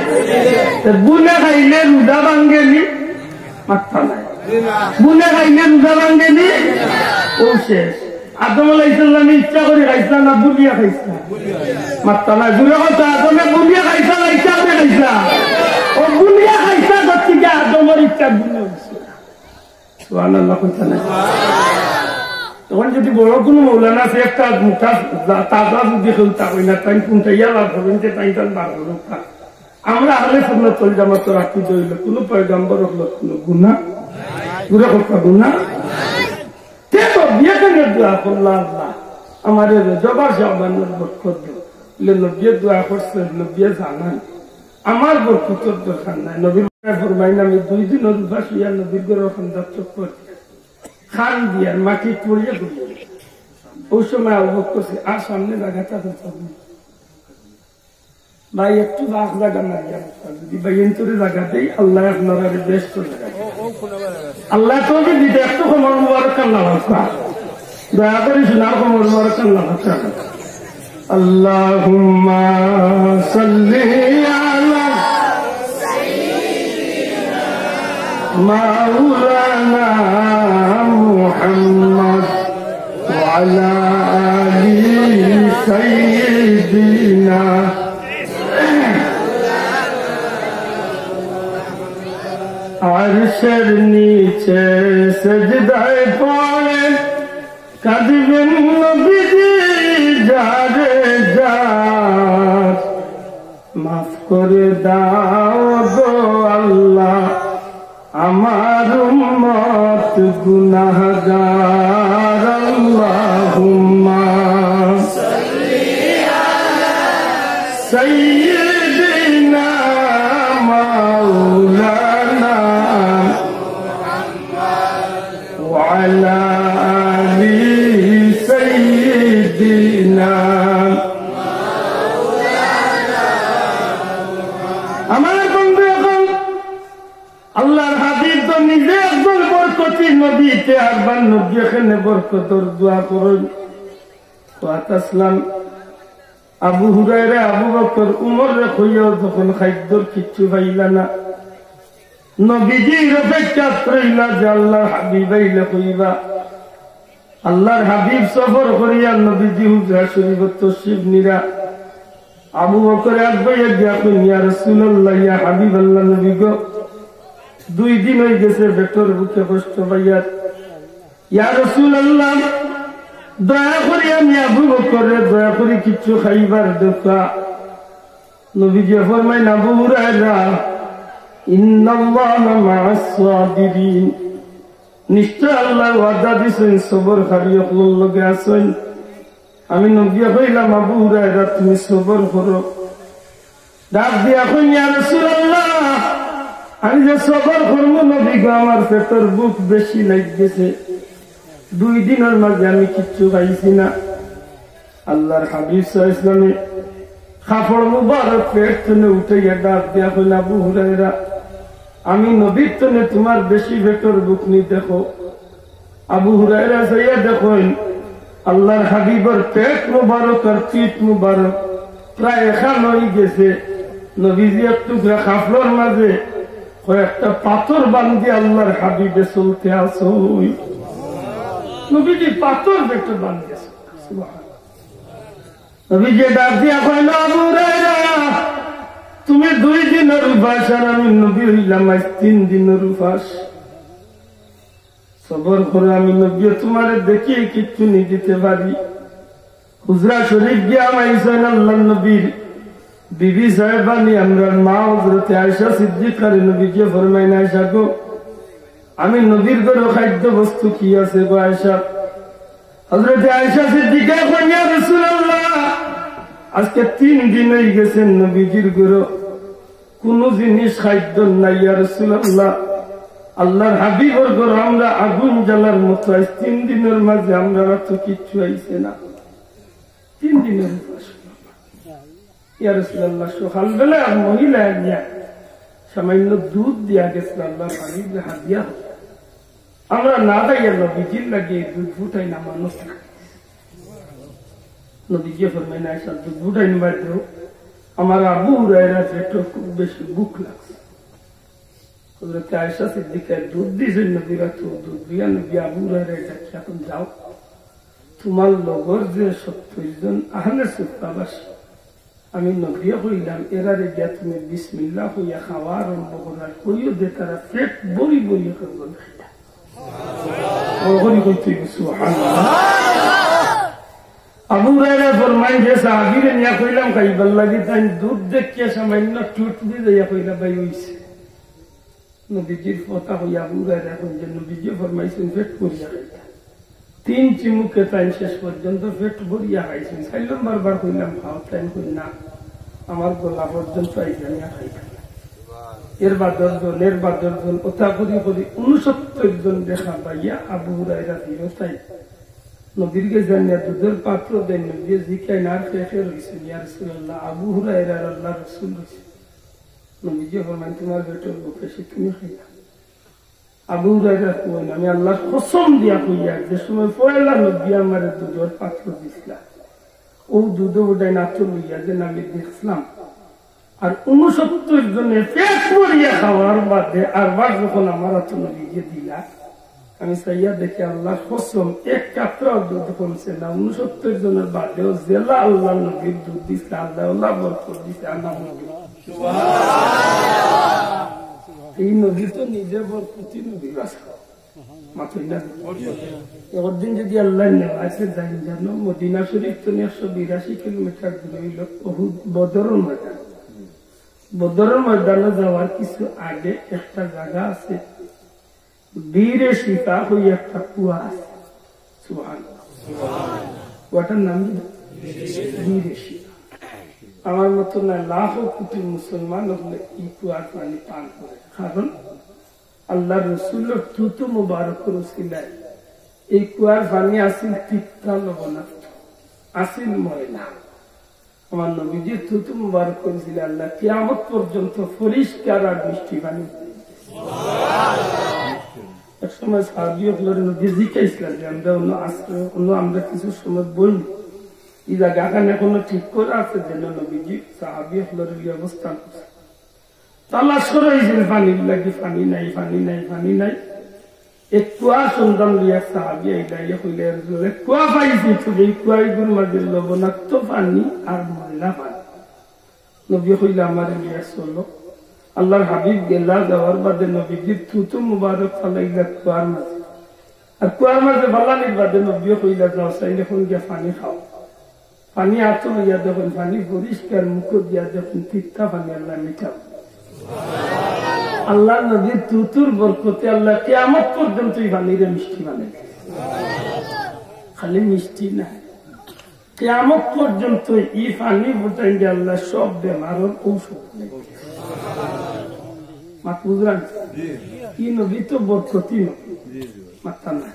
বুলে খাইলে রোজা ভাঙ্গেনি মাথা নাই বুলে খাইলে রোজা ভাঙ্গেনি ও শেষ আদম আলাইহিস সালাম ইচ্ছা করে খাইছা না বুলিয়া খাইছা মাথা নাই দুরা কথা আদমে বুলিয়া খাইছা না ইচ্ছা করে খাইছা ও বুলিয়া খাইছা গতিকে আদমের ইচ্ছা বুলিয়া সুবহানাল্লাহ কইতা না তখন যদি বড় কোনো মৌলানা সে একটা মুখা তাজা যদি খেলতা হয় না তাই কোনটা ইয়ালা ধরেন যে তাই তার বার রক্ষা আমরা আহলে সুন্নাতুল জামাত রাখি দইল কোনো পয়গম্বর হলো কোনো গুনাহ গুনাহ কথা গুনাহ তে তো বিয়ে করে দোয়া করলা আল্লাহ আমাদের জবাব জবানের বরকত দিলে নবী দোয়া করছে নবী জানান আমার বরকতের দরকার নাই নবীর ফরমাইন আমি 2 দিন উপাস হইয়া নবীর ঘরের খন্দক চক্কর খান দিয়ে মাটি পড়িয়ে গেল ওই সময় অবক করছে আর সামনে জায়গাটা ভাই একটু বাঘ জায়গা না যদি ভাই এন্তরে জায়গাতেই আল্লাহ আপনার বেস্ট আল্লাহ তো দিতে একটু খবর মুবারক কান্না ভাষা দয়া করে শোনার খবর মুবারক কান্না ভাষা আল্লাহুম্মা সাল্লি আলা মাওলানা মুহাম্মদ ওয়া আলা আলি সাইয়্যিদিনা আরশের নিচে সেজদায় পড়ে কাঁদবেন নবীজি যারে যার মাফ করে দাও গো আল্লাহ আমার উম্মত গুনাহগার আল্লাহুম্মা সাল্লি আলা সাইয়্যিদিনা মাওলানা মুহাম্মদ ওয়া আলা আলি সাইয়্যিদিনা আমার বন্ধু এখন আল্লাহর হাবিব তো নিজে একজন বরকতি নবীতে আরবার নবী এখানে বরকতর দোয়া করুন আসলাম আবু হুরায়রা আবু বকর উমর হইয়াও যখন খাদ্যর কিচ্ছু পাইলা না নবীজির অপেক্ষা করিলা যে আল্লাহর হাবিব আইলে কইবা আল্লাহর হাবিব সফর করিয়া নবীজি হুজরা শরীফ তশরিফ নিরা আবু বকর একবাইয়া দিয়া কইন ইয়া রাসূলুল্লাহ ইয়া হাবিবাল্লাহ নবী গো 2 দিন হয়ে গেছে পেটের বুকে কষ্ট পাইয়া ইয়া রাসূলুল্লাহ দয়া করে আমি আবু বকরের দয়া করে কিছু খাইবার দেখা নবীজি ফরমাইন আবু হুরায়রা ইন্নাল্লাহা মা'আস সাবিরিন নিশ্চয় আল্লাহ ওয়াদা দিয়েছেন সবরকারীদের লগে আছেন আমি নবী কইলাম আবু হুরায়রা তুমি সবর করো ডাক দিয়া কইন ইয়া রাসূলুল্লাহ আমি যে সবর করবো নবী গো আমার পেটের বুক বেশি লাগতেছে 2 দিনের মাঝে আমি কিচ্ছু খাইছি না আল্লাহর হাবিব সাল্লাল্লাহু আলাইহি ওয়াসাল্লাম কাপড় মুবারক পেট থেকে উঠে ডাক দিয়া কইল আবু হুরায়রা আমি নবীর তনে তোমার বেশি পেটের বুক নি দেখো আবু হুরায়রা যাইয়া দেখেন আল্লাহর হাবিবের পেট মুবারক আর পিঠ মুবারক প্রায় এখান হয়ে গেছে নবীজি একটু কাপড়ের মাঝে কয়েকটা পাথর বান্ধি আল্লাহর হাবিবে চলতে আসো নবীজি পাথর পেটে বান্ধিয়েছে নবীজি ডাক দিয়া কইল আবু হুরায়রা তুমি 2 দিনের উপাস আর আমি নবী হইলাম আজ 3 দিনের উপাস সবর করে আমি নবী তোমার দেখিয়ে কিচ্ছু নিয়ে দিতে পারি হুজরা শরীফ গিয়া মাইছেন আল্লাহ নবীর বিবি সাহেবানি আমরা মা হযরত আয়েশা সিদ্দিকা নবীকে ফরমাইন, আয়েশা গো, আমি নবীর ঘরে খাদ্য বস্তু কি আছে গো আয়েশা? হযরত আয়েশা সিদ্দিকা কইলেন, ইয়া রাসূলুল্লাহ, আজকে 3 দিন হয়ে গেছে নবীজির ঘরে কোন জিনিস খাদ্য নাই। ইয়া রাসূলুল্লাহ, আল্লাহর হাবিবের ঘরে আমরা আগুন জ্বালার মতো, আজ 3 দিনের মাঝে আমরা তো কিচ্ছু আইছে না। 3 দিনের ইয়া রাসূলুল্লাহ, সকালবেলা মহিলা নিয়ে সামান্য দুধ দিয়া গেছিল আল্লাহর হাবিবের হাদিয়া, আমরা না খাইয়া নবীজির লাগে দুধ ফুটাই না মানুষ। নবীজি ফরমাইন, আয়েশা দুধ ফুটাই না বাদ দাও, আমার আবু হুরায়রা পেটে খুব বেশি ভুক লাগছে। হযরত আয়েশা সিদ্দিকা দুধ দিয়েছেন নবীর, তো দুধ দিয়া নবী আবু হুরায়রা ডাকি, এখন যাও, তোমার লগর যে 70 জন আহলে সুফাবাসী, আমি নবী হইলাম, এরারে গিয়া তুমি বিসমিল্লাহ হইয়া খাওয়া আরম্ভ করার কইও দে, তারা পেট বড়ি বড়ি করবো খাইতা। আবু হুরায়রা ফরমাইন, যে সাহাবীরে নিয়া কইলাম খাইবার লাগি, তাই দুধ দেখিয়া সামান্য টুট দিয়ে যাইয়া কইলা ভাই হইছে। নবীজির কথা হইয়া আবু হুরায়রা কইলেন, নবীজি ফরমাইছেন পেট ভরিয়া খাইতা। 3 চিমুকে তাই শেষ পর্যন্ত পেট ভরিয়া খাইছেন। খাইলাম, বারবার কইলাম খাও, তাই কই না, আমার গলা পর্যন্ত আইজানিয়া খাইতা। এর বা 10 জন, এর বা 10 জন, ওটা করি করি 69 জন দেখা পাইয়া আবু হুরায়রা দিল। তাই নবীরকে জানিয়া দুধের পাত্র দেন, নবী জিকাই না খেয়ে রয়েছেন, ইয়া রাসূলুল্লাহ, আবু হুরায়রা আল্লাহ রাসূল রয়েছে। নবীজি ফরমাইন, তোমার পেটের বেশি তুমি খাইয়া। আবু হুরায়রা কইলেন, আমি আল্লাহর কসম দিয়া কইয়া, যে সময় পয়লা নবী আমার দুধের পাত্র দিছিলা, ও দুধ ওটাই নাচল লইয়া যে আমি দেখছিলাম, আর 69 জনের পেট ভরিয়া খাওয়ার বাদে আর বার যখন আমার হাতে নবীকে দিলা, আমি চাইয়া দেখি আল্লাহর কসম এক কাপড় দুধ কমছে না। 69 জনের বাদেও জেলা আল্লাহ নবীর দুধ দিচ্ছে, আল্লাহ বরকত দিচ্ছে। এই নবী তো নিজে বরকতি নবী মাথায় না। একদিন যদি আল্লাহ নেওয়াছে যাই জানো, মদিনা শরীফ তো 182 কিলোমিটার দূরে হইল উহুদ বদরের ময়দান। বদরের ময়দানে যাওয়ার কিছু আগে একটা জায়গা আছে, বীরে শিফা হই একটা কুয়া আছে। সুবহানাল্লাহ, কুয়াটার নাম বীরে শিফা। আমার মতো না লাখো কোটি মুসলমান হলে এই কুয়ার পানি পান করে, কারণ আল্লাহ রসুলের থুতু মুবারক রসিলায় এই কুয়ার পানি আসিল তিক্তা লবণাক্ত, আসিল ময়লা। আমার নবীজির থুতু মুবারক করেছিল আল্লাহ কিয়ামত পর্যন্ত পরিষ্কার আর মিষ্টি পানি। এক সময় সাহাবীদের নবী জিজ্ঞাসা যে আমরা কিছু সময় বলি, এই জায়গাখানে কোনো ঠিক করে আছে যেন নবীজি সাহাবীদের অবস্থান করছে, তালাশ করে পানির লাগে, পানি নাই, পানি নাই, পানি নাই। এক কুয়া সন্ধান লিয়া সাহাবী আইলাইয়া কইলে, কুয়া পাইছি, তুমি এই কুয়াগুলোর মাঝে লবণাক্ত পানি আর ময়লা পানি। নবী কইলে, আমার লিয়া চলো। আল্লাহর হাবিব গেলা, যাওয়ার বাদে নবীজির থুতু মুবারক ফালাইলা কুয়ার মাঝে, আর কুয়ার মাঝে ফালানির বাদে নবী কইলা, যাও চাইলে এখন গিয়া পানি খাও। পানি আতো হইয়া যখন পানি পরিষ্কার, মুখ দিয়া যখন তিক্তা পানি আল্লাহ মিঠাও। আল্লাহ নবীর তুতুর বরকতে আল্লাহ কিয়ামত পর্যন্ত পানিরে মিষ্টি বানাই। খালি মিষ্টি না, কিয়ামত পর্যন্ত এই পানি ফুটাই যে আল্লাহ সব বেমারের ঔষধ বুঝলেন। কি নবী তো বরকতি মাথা নাই।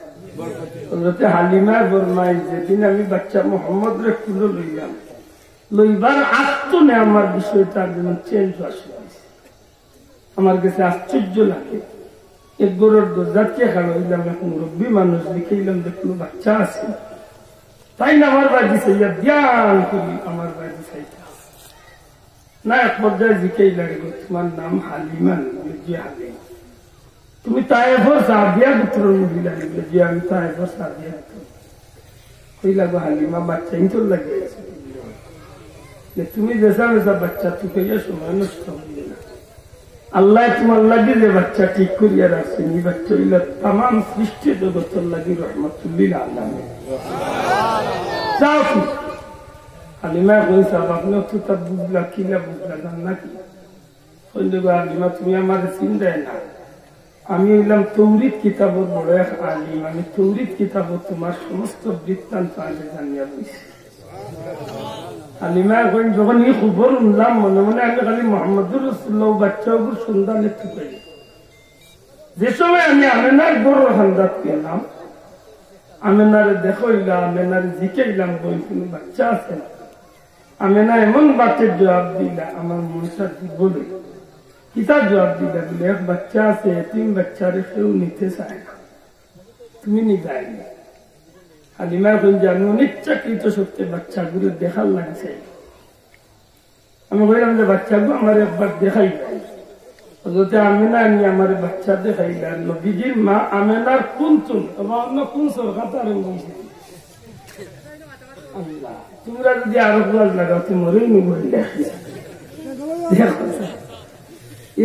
হালিমা বরমাই, যেদিন আমি বাচ্চা মোহাম্মদ রে খুলে লইলাম, লইবার আত্ম নেই আমার বিষয়টা যেমন চেঞ্জ আসে, আমার কাছে আশ্চর্য লাগে। এক গরুর দরজাকে খাওয়াইলাম, এখন রব্বি মানুষ লিখাইলাম, দেখলো বাচ্চা আছে, তাই না আমার বাড়ি চাইয়া ধ্যান করি, আমার বাড়ি চাইতা না। এক পর্যায়ে জিকাই লাগলো, তোমার নাম হালিমা? যে হালিমা। তুমি তায়েফের সাদিয়া পুত্র মহিলা? যে আমি তায়েফের সাদিয়া পুত্র। কই লাগো হালিমা, বাচ্চা ইন্তর লাগিয়েছে, তুমি যেসা যেসা বাচ্চা তুকাইয়া সময় নষ্ট হইলে না। আল্লাহ তোমার লাগে যে বাচ্চা ঠিক করিয়া রাখছেন, এই বাচ্চা হইল তাম সৃষ্টি জগতের লাগি রহমতুল্লিল আলামিন। যাও হালিমা কইছে আপনি তো তা বুঝলা কিলা বুঝলা জান নাকি কইলে হালিমা তুমি আমার চিন্তায় না আমি হইলাম তৌরিত কিতাবর বড় এক আলিম আমি তৌরিত কিতাবর তোমার সমস্ত বৃত্তান্ত আগে জানিয়া বইছি হালিমা কইন যখন এই খবর শুনলাম মনে মনে আমি খালি মোহাম্মদুর রাসূলুল্লাহ বাচ্চাগুলোর সন্ধান একটু পাই যে সময় আমি আমেনার বড় খান্দাত গেলাম আমেনারে দেখইলাম আমেনারে জিকাইলাম বই কোনো বাচ্চা আছে আমেনা এমন বাচ্চার জবাব দিলা আমার মনটা বলে কিতাব জবাব দিলা বলে এক বাচ্চা আছে তিন বাচ্চারে কেউ নিতে চায় না তুমি নি যায়নি হালিমা কইন যে আমি অনিচ্ছাকৃত সত্যি বাচ্চাগুলো দেখার লাগছে আমি বললাম যে বাচ্চাগুলো আমার একবার দেখাই যায় হযরত আমিনা নিয়ে আমার বাচ্চা দেখাইলেন নবীজির মা আমেনার কুনতুন তোমার অন্য কোন সরকার বলছে আল্লাহ তোমরা যদি আরো বল লাগাও তোমারই নিবই দেখি দেখো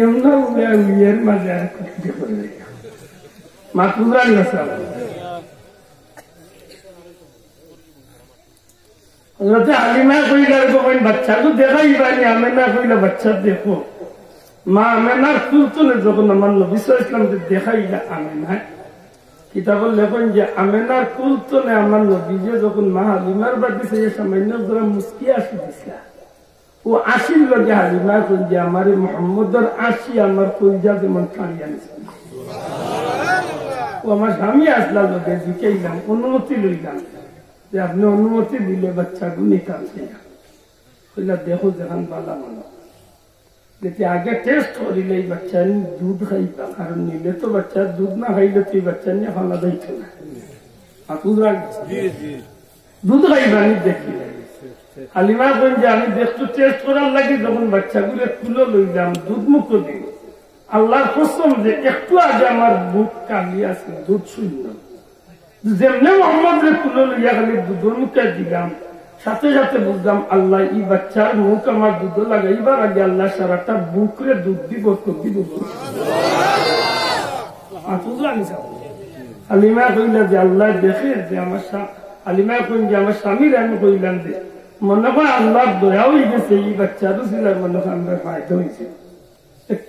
এমন উইয়ের মাঝে আর করতে পারবে মা তোমরা না সাল হযরত আলিমা কইলা কোন বাচ্চা তো দেখাই বানি আমেনা কইলা বাচ্চা দেখো মা আমেনার কুলতুনে যখন আমার নবী সাল্লাল্লাহু আলাইহি ওয়াসাল্লাম দেখাইলা আমেনা কিতাবল লেখেন যে আমেনার কুলতুনে আমার নবী যে যখন মা হালিমার বাড়ি থেকে সামান্য ধরে মুস্কি আসি দিছিলা ও আসির লগে হালিমা কইন যে আমার মুহাম্মদের আসি আমার কইজা যেমন টানি আনছে ও আমার স্বামী আসলা লগে জিকাইলাম অনুমতি লইলাম যে আপনি অনুমতি দিলে বাচ্চাগুলো নিতাম কইলা দেখো যেখান বালা মানো যেটি আগে টেস্ট করিলে এই বাচ্চা দুধ খাইবা কারণ নিলে তো বাচ্চা দুধ না খাইলে তুই বাচ্চা নিয়ে খাওয়া যাইত না দুধ খাইবা আমি দেখি হালিমা কইন যে আমি দেখতো টেস্ট করার লাগে যখন বাচ্চাগুলো তুলো লইলাম দুধ মুখ দিল আল্লাহর কসম যে একটু আগে আমার বুক কালি আছে দুধ শূন্য যেমনি মোহাম্মদ তুলো লইয়া খালি দুধের মুখে দিলাম সাথে সাথে বুঝলাম আল্লাহ এই বাচ্চার মুখ আমার দুধ লাগাইবার আগে আল্লাহ সারাটা বুকরে দুধ দিব দিব হালিমা কইলা যে আল্লাহ দেখে যে আমার হালিমা কইন যে আমার স্বামীর আমি কইলাম যে মনে হয় আল্লাহ দয়া হয়ে গেছে এই বাচ্চারও ছিল মনে হয় আমরা ফায়দা হয়েছে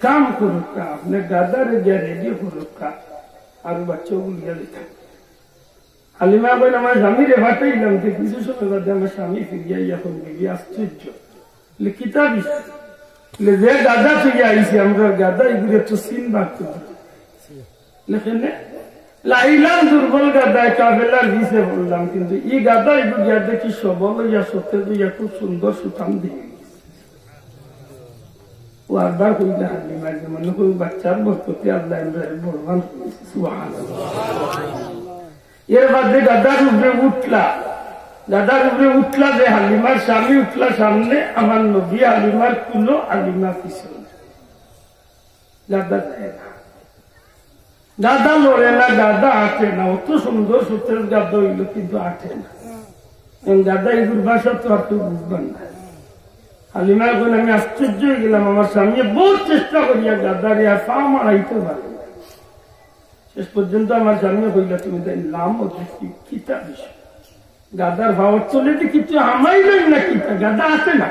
কাম করুক আপনি গাদারে গিয়ে রেডি করুক আর বাচ্চাগুলো গিয়ে দিতাম হালিমা বলেন আমার স্বামীরে ভাটাইলাম যে কিছু সময় বাদে আমার স্বামী ফিরিয়া এখন দিবি আশ্চর্য কিতা বিষয় যে গাদা থেকে আইসি আমরা গাদা এগুলো তো সিন বাদ লেখেন লাইলাম দুর্বল গাদায় কাবেলার দিছে বললাম কিন্তু এই গাদা এগুলো গিয়া দেখি সবল ইয়া সত্যের ইয়া খুব সুন্দর সুতাম দিয়ে ও একবার কইলে হালিমা যে মনে করি বাচ্চার বস্তু আল্লাহ বলবান সুবহানাল্লাহ এর বাদে গাদার উপরে উঠলা যে হালিমার স্বামী উঠলা সামনে আমার নবী হালিমার কুলো হালিমা পিছনে গাদা যায় না গাদা লড়ে না গাদা আটে না অত সুন্দর সূত্রের গাদা হইল কিন্তু আটে না গাদা এগুর ভাষা তো আর কেউ বুঝবেন না হালিমা এখন আমি আশ্চর্য হয়ে গেলাম আমার স্বামী বহুত চেষ্টা করিয়া গাদারে আর পা মারাইতে পারে শেষ পর্যন্ত আমার স্বামী হইলা তুমি নাম কিতা বিষয় গাদার ভাবর চলে কিছু আমাইলেন না কিতা গাদা আছে না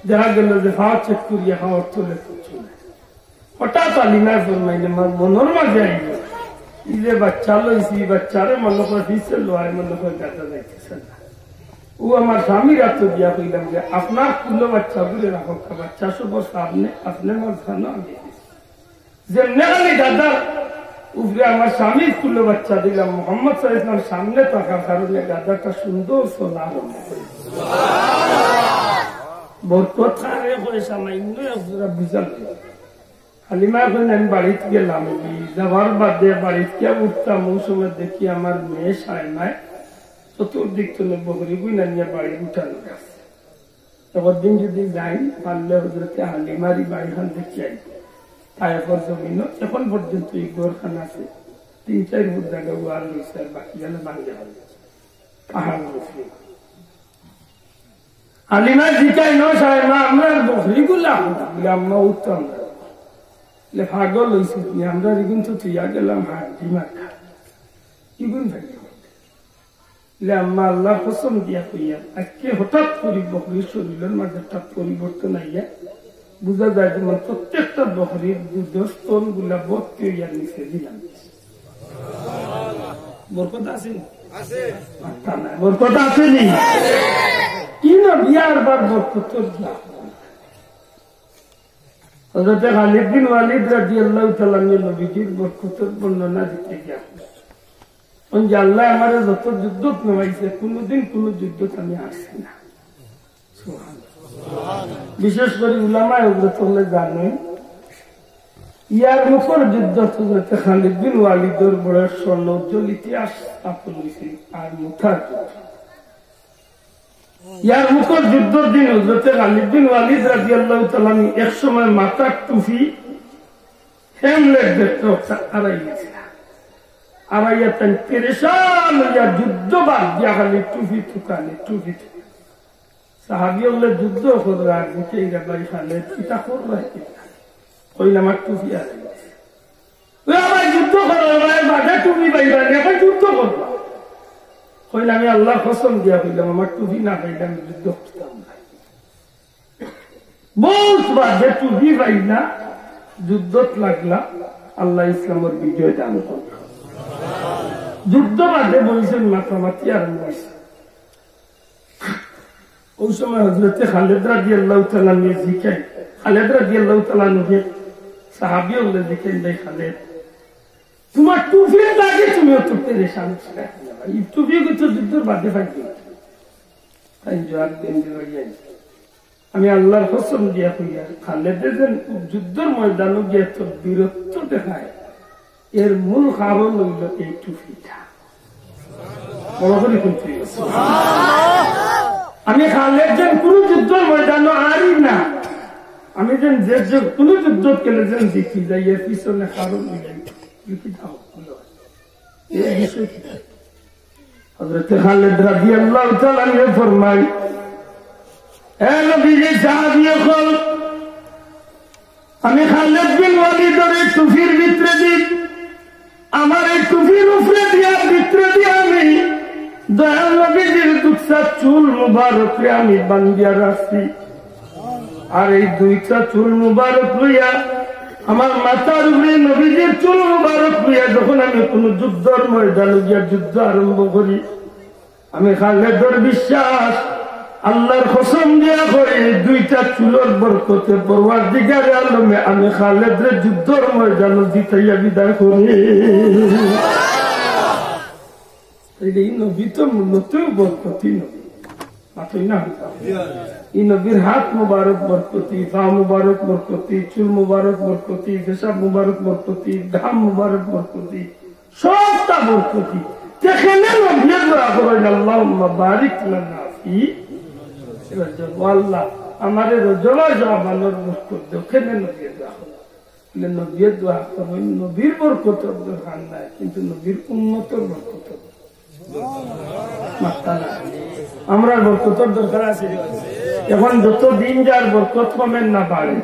দেখা গেল যে ভাব চেক করিয়া ভাবর চলে চলে হঠাৎ আলিমার ফরমাইলে মনের মাঝে আইল এই যে বাচ্চা লইছি বাচ্চারে মনে করে দিচ্ছে লোহায় মনে করে গাদা যাইতেছে না ও আমার স্বামীর আত্ম দিয়া কইলাম যে আপনার কুলো বাচ্চা বলে রাখো বাচ্চা সব সামনে আপনি মাঝখানে আমি যেমনি আমি গাদার উপরে আমার স্বামীর কুলো বাচ্চা দিলাম মোহাম্মদ সাল্লাল্লাহু আলাইহি ওয়াসাল্লাম সামনে থাকার কারণে গাদাটা সুন্দর চলা আরম্ভ করে বরকত করে সামান্য বুঝাল হালিমা এখন আমি বাড়িতে গেলাম যাওয়ার বাদে বাড়িতে উঠতাম ওই সময় দেখি আমার মেয়ে সায়নায় চতুর্দিক তুলে বকরি গুইনা নিয়ে বাড়ি উঠানো গেছে এবার দিন যদি যাই পারলে হজরতে হালিমারি বাড়িখান দেখি আই তারপর জমিন এখন পর্যন্ত এই গোরখান আছে 3-4 ফুট জায়গা ওয়ার রয়েছে আর বাকি গেলে ভাঙে হবে পাহাড় মুসলিম হালিমা জিকাই না আমরা বকরি গুলা আম্মা উঠতাম না পাগল হয়েছে আমরা কিন্তু তুইয়া গেলাম হাত ডিমার খা ইগুন থাকি আম্মা আল্লাহ কসম দিয়া কইয়া আজকে হঠাৎ করে বকরির শরীরের মাঝে একটা পরিবর্তন আইয়া বুঝা যায় যে প্রত্যেকটা বকরির দুধ স্তন গুলা ভর্তি হইয়ার নিচে দিলাম। বরকত আছে বরকত আসেনি কি না বিয়ার বার বরকত হযরত খালিদ বিন ওয়ালিদ রাদিয়াল্লাহু তাআলা নবীজির বরকতের বর্ণনা দিতে গিয়া যে আল্লাহ আমার যত যুদ্ধ নেওয়াইছে কোনদিন কোন যুদ্ধ আমি আসছি না। বিশেষ করে উলামা হযরত জানেন ইয়ার মুখর যুদ্ধ হযরত খালিদ বিন ওয়ালিদের বড় স্বর্ণ উজ্জ্বল ইতিহাস স্থাপন হয়েছে। আর মুথার ইয়ার মুখর যুদ্ধের দিন হযরত খালিদ বিন ওয়ালিদ রাদিয়াল্লাহু তাআলা এক সময় মাথার টুপি হেমলেট দেখতে আড়াই গেছে আড়াইয়া তেন পেরেশান হইয়া যুদ্ধ বাদ দিয়া খালি টুপি থুকালে টুপি সাহাবী হলে যুদ্ধ করবে আর বুঝে এরা ভাই খালে পিতা করবে কইলে আমার টুপি আড়াই গেছে আবার যুদ্ধ করবে বাধা টুপি পাইবা এখন যুদ্ধ করবা কইলে আমি আল্লাহ কসম দিয়া কইলাম আমার টুপি না পাইলে আমি যুদ্ধ করতাম না। বহুত বাদে টুপি পাই না যুদ্ধত লাগলা আল্লাহ ইসলামের বিজয় দান করল। যুদ্ধ বাদে বলছেন মাতামাতি আরম্ভ হয়েছে। ওই সময় হযরত খালিদ রাদিয়াল্লাহু তাআলা নিয়ে জিজ্ঞাসা খালিদ রাদিয়াল্লাহু তাআলা নুকে সাহাবী হলে জিজ্ঞাসা দেয় খালিদ তোমার টুপির দাগে তুমিও তো পেরেশান ছিলে এই টুপি তো যুদ্ধের বাদে পাইবে তাই জবাব দেন আমি আল্লাহর কসম দিয়া কইয়া খালিদের যুদ্ধের ময়দানে গিয়ে তো বীরত্ব দেখায় এর মূল কারণ হইল এই টুপিটা। আমি খালেদ যেন কোন যুদ্ধ ময়দান আরই না আমি যেন যে কোন যুদ্ধ কেলে যেন দেখি যাই এর পিছনে কারণ হযরত খালিদ রাদিয়াল্লাহু তাআলা ফরমায় হে নবীজি সাহাবীগণ আমি খালিদ বিন ওয়ালিদের টুপির ভিতরে দিই আমার এই টুপির উপরে দিয়া ভিতরে দিয়া আমি দয়াল নবীজির দুইটা চুল মুবারককে আমি বান্ধিয়া রাখছি আর এই দুইটা চুল মুবারক লইয়া আমার মাথার উপরে নবীজির চুল মুবারক লইয়া যখন আমি কোন যুদ্ধের ময়দানে গিয়া যুদ্ধ আরম্ভ করি আমি খালিদের বিশ্বাস আল্লাহর কসম দিয়া করে দুইটা চুলের বরকতে পরওয়ারদিগারে আলমে আমি খালিদের যুদ্ধের ময়দানে জিতাইয়া বিদায় করি। এই নবী তো মূলত বরকতি নবী মাত্রই না এই নবীর হাত মুবারক বরকতি পা মুবারক বরকতি চুল মুবারক বরকতি পেশাব মুবারক বরকতি ঘাম মুবারক বরকতি সবটা বরকতি যেখানে নবী দোয়া করেন আল্লাহুম্মা বারিক লানা ফি আল্লাহ আমাদের রজবা জবানোর বরকত দেখেন নবী দোয়া করেন নবীর দোয়া করেন নবীর বরকতের দরকার নাই কিন্তু নবীর উম্মতের বরকত আমরা বরকতের দরকার আছে। এখন যত দিন যার বরকত কমেন না বাড়ে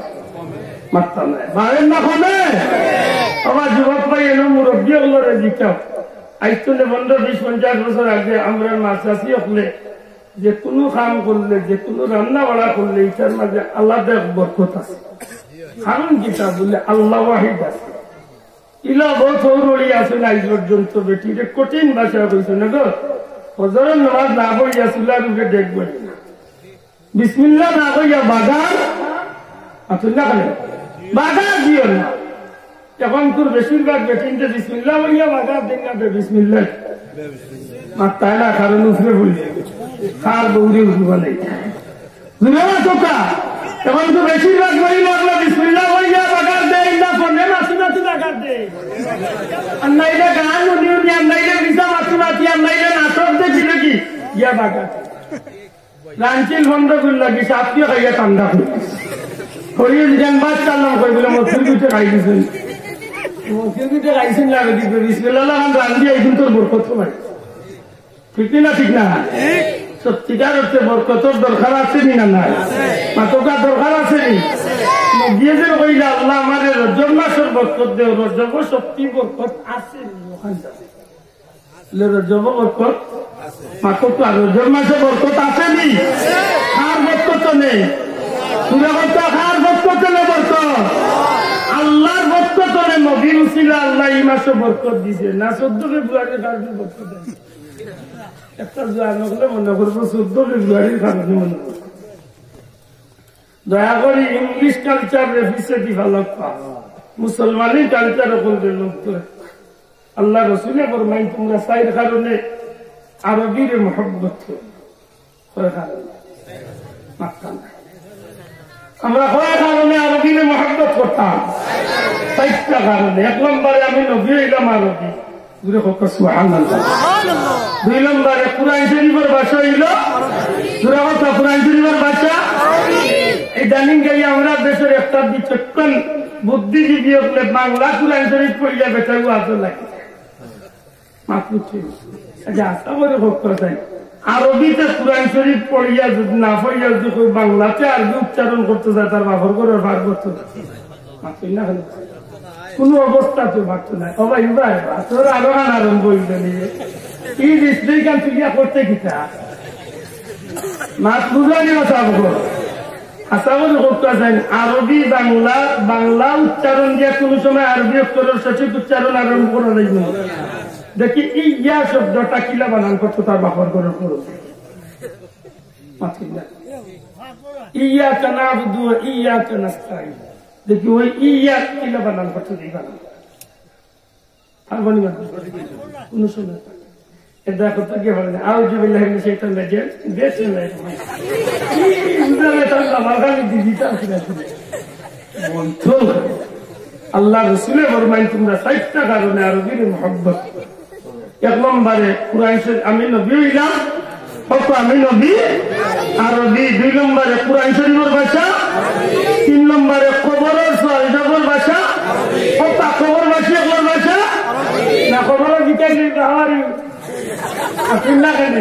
মাত্রা নাই বাড়েন না কমে আমার যুবক ভাই এলো মুরব্বী হলো জিজ্ঞাসা আইতো 15-20-50 বছর আগে আমরা মাছাসি হলে যে কোনো কাম করলে যে কোনো রান্না বাড়া করলে এটার মাঝে আলাদা বরকত আছে। কারণ কিতা বললে আল্লাহ ওয়াহিদ আছে ইলা বহুত রড়ি আছে না আজ পর্যন্ত বেটি রে কঠিন ভাষা কইছে না গো ফজরের নামাজ না পড়িয়া চুলার উপরে দেখব না বিসমিল্লাহ না কইয়া বাগান আসলে না কেন বাগান দিও না এখন তোর বেশিরভাগ বেটিনতে বিসমিল্লাহ বলিয়া বাগান দেন না বিসমিল্লাহ মাথায় না কারণ উপরে বলি কার বৌরি উঠবা নাই বুঝলে না তোকা এখন তো বেশিরভাগ বলি লাগলো বিসমিল্লাহ বলিয়া বাগান দেয় না ফোনে মাসি মাসি বাগান দেয় আর নাইলে গান উনি উনি আর নাইলে ভিসা মাসি মাসি আর নাইলে নাটক দেখি নাকি ইয়া বাগান লাঞ্চিল বন্ধ করল কি সাপটিও খাইয়া ঠান্ডা করিয়ে দিলেন বাদ চালাম কই বলে মসজিদ দুটো খাই দিয়েছেন মসজিদ দুটো খাইছেন লাগে দিবে বিসমিল্লাহ রান্ধি আইছেন তোর বরকত ভাই ঠিক না ঠিক না সত্যিকার হচ্ছে বরকতর দরকার আছে না নাই মাতকার দরকার আছে গিয়ে যে কইলে আল্লাহ আমার রজব মাসের বরকত দেও রজব শক্তি বরকত আছে রজব বরকত মাত্র তো রোজার মাসে বরকত আছে নি? খার বরকত নেই, পুরা বরকত খার বরকত নেই, বরকত আল্লাহর বরকত নেই। নবীর উসিলা আল্লাহ এই মাসে বরকত দিছে না। 14 ফেব্রুয়ারির কারণে বরকত দেয়। একটা জোয়ান হলে মনে করবো 14 ফেব্রুয়ারির কারণে মনে করবো। দয়া করে ইংলিশ কালচার রেফিসে দি ভালো মুসলমানি কালচার করবে লোক করে। আল্লাহ রসুলে ফরমাই তোমরা চাইর কারণে আরবির মহব্বত আমরা কয় কারণে আরবির মহব্বত করতাম? 4টা কারণে। 1 নম্বরে আমি নবী হইলাম আরবি, 2 নম্বরে কুরআন শরীফের ভাষা হইল কুরআন শরীফের ভাষা। এই জানিন গাই আমরা দেশের একটা বিচক্ষণ বুদ্ধিজীবী হলে বাংলা কুরআন শরীফ পড়িয়া বেটাও আজও লাগে আরবিতে কোরআন শরীফ পড়িয়া যদি না পড়িয়া যদি বাংলাতে আরবি উচ্চারণ করতে যায় তার বাপর করে ভাগ করতে না, কোন অবস্থা তো ভাবতো না। সবাই তোর আরো গান আরম্ভ হইল নিয়ে কি ডিস্ট্রিক্ট গান তুলিয়া করতে কিতা মাছ বুঝানি কথা আশা করি করতে চাই। আরবি বাংলা বাংলা উচ্চারণ দিয়ে কোন সময় আরবি অক্ষরের সঠিক উচ্চারণ আরম্ভ করা যাইব। দেখি ইয়া শব্দটা কিলা বানান করতো তার বাপর করে করো ইয়া কানা বুধু ইয়া কানাস্তাই। দেখি ওই ইয়া কিলা বানান করতো এই বানান কোন সময় দেখো তো কে বলে আউযু বিল্লাহি মিনাশ শাইতানির রাজিম বিসমিল্লাহির রহমানির রহিম। আল্লাহ রসুলের ফরমাইন তোমরা 4টা কারণে আরবির মহব্বত। 1 নম্বরে কুরআন শরীফ, আমি নবী হইলাম, আমি নবী আরবি। 2 নম্বরে কুরআন শরীফের ভাষা। 3 নম্বরে কবরের সওয়ালের ভাষা। কবর ভাষা এগুলোর ভাষা না, কবরের বিকাশ আপনার কেন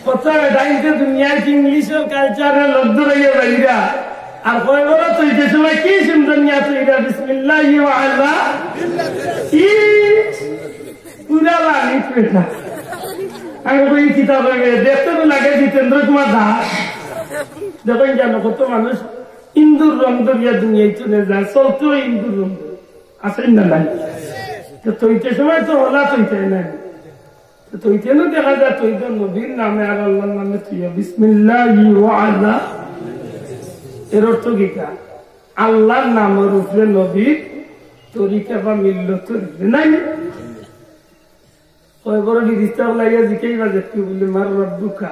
কথা ডাইতে দুনিয়ায় ইংলিশের কালচারের লব্ধ রইয়া বাইরা আর কয় বড় তৈরি সময় কি সুন্দর নিয়ে তৈরি বিসমিল্লাহি ওয়া আলা পুরা লাগি পেটা। আমি ওই কিতাব দেখতে তো লাগে জিতেন্দ্র কুমার দাস। দেখেন জানো কত মানুষ ইন্দুর রং দরিয়া দুনিয়ায় চলে যায়, চলতেও ইন্দুর রং আসেন না নাই। তৈতে সময় তো ওলা তৈতে নাই, তৈতেনও দেখা যায় তৈত নবীর নামে আর আল্লাহর নামে তুই বিসমিল্লাহি ওয়া আলা। এর অর্থ গীতা আল্লাহর নামের উপরে নবীর তরিকা বা মিল্লত নাই। ওই বড় বিদিস্তা লাগিয়া জিকেই বা দেখতে বলে মার রব্বুকা।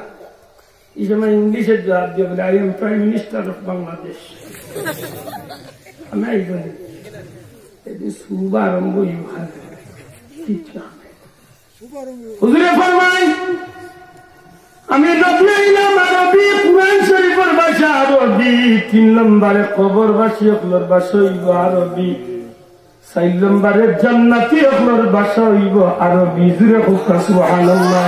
এই সময় ইংলিশের জবাব দিয়ে বলে I am prime minister of Bangladesh. আমি এই বলি শুভ আরম্ভ হুজুরে ফরমাই আমি নবী হইলাম আরবি, কুরআন শরীফের ভাষা আরবি। 3 নম্বরে কবরবাসী অকলর ভাষা হইব আরবি। 4 নম্বরে জান্নাতি অকলর ভাষা হইব আরবি। জুরে হোক সুবহানাল্লাহ।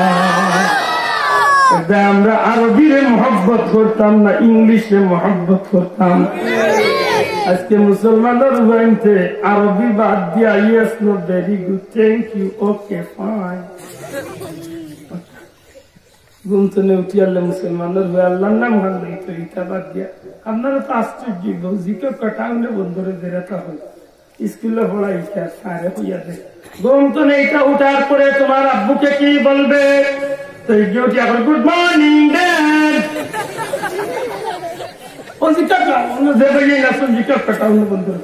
আমরা আরবিরে মহব্বত করতাম না ইংলিশে মহব্বত করতাম। আজকে মুসলমানের হইতে আরবি বাদ দিয়া yes no very good thank you okay fine গুমতনে উঠিয়ালে মুসলমানের হয়ে আল্লাহর নাম ভাঙলে তো ইটা বাদ দিয়া। আপনারা তো আশ্চর্য জিকের কাটাউনে বন্ধরে বেড়াতে হয় স্কুলে পড়াই সারে হইয়া দেয়। গুমতনে এটা উঠার পরে তোমার আব্বুকে কি বলবে? তো উঠি এখন গুড মর্নিং ড্যাড। ও জিকার জিকার কাটাউনে বন্ধরে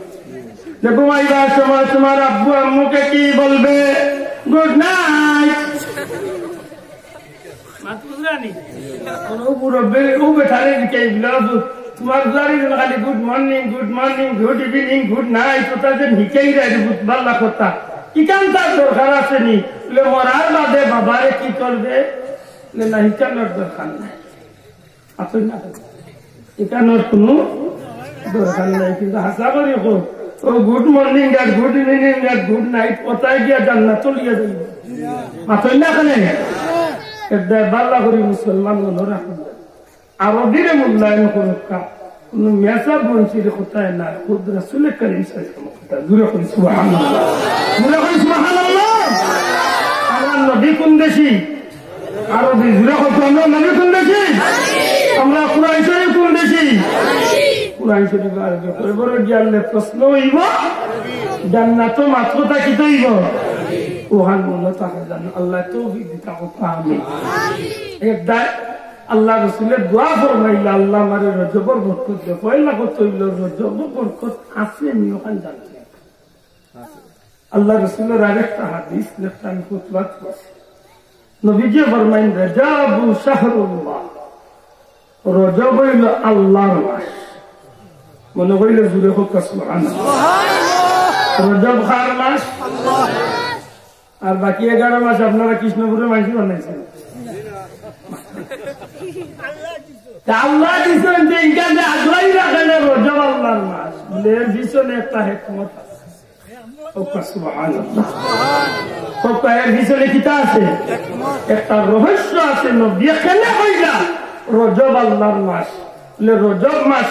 দেখো মাইবার সময় তোমার আব্বু আম্মুকে কি বলবে? Good night. তোমার খালি good morning good morning good evening good night ওটা যে নিচেই বাল্লা কথা ইকান তার দরকার আছে নি? মরার বাদে বাবারে কি করবে না হিকানোর দরকার নাই, আসল না এখানোর কোনো দরকার নাই। কিন্তু হাসা করি হোক ও গুড মর্নিং আর গুড ইভিনিং আর গুড নাইট কোথায় গিয়া জান্নাত চলিয়া যাইব মাথই না খানে বাল্লা করি মুসলমান রাখুন আরবিরে মূল্যায়ন করুকা কোন মেসা বঞ্চিত কোথায় না খুদ রাসূলের কারীম সাল্লাল্লাহু আলাইহি ওয়াসাল্লাম দূরে করি সুবহানাল্লাহ। দূরে করি সুবহানাল্লাহ। আমার নবী কোন দেশি? আরো দিজুরা কত আমরা নবী কোন দেশি আমরা কুরআন শরীফ কোন দেশি কুরআন শরীফ আরবি করে বড় জ্ঞানলে প্রশ্ন হইব জান্নাত মাত্র তাকিতে হইব ওহান বলো তাকে জানো আল্লাহ তৌফিক দিতা আমিন একদা আল্লাহ রাসূলের দোয়া ফরমাইলা আল্লাহ আমারে রজবর বরকত দে কইলা কত হইল রজব বরকত আছে নি ওখান জানতে আল্লাহ রাসূলের আরেকটা হাদিস লেখা খুতবা আছে নবীজি ফরমাইন রজব শাহরুল্লাহ রজব হইল আল্লাহর মাস মনে করিলে জুড়ে হোক সুবহানাল্লাহ রজব খার মাস আর বাকি 11 মাস আপনারা কৃষ্ণপুরে মাইসি বানাইছেন আল্লাহ দিচ্ছেন যে এখানে আগ্রাই রাখেন রজব আল্লাহর মাস এর পিছনে একটা হিকমত আছে সুবহানাল্লাহ এর পিছনে কিতা আছে একটা রহস্য আছে নবী কেন কইলা রজব আল্লাহর মাস রজব মাস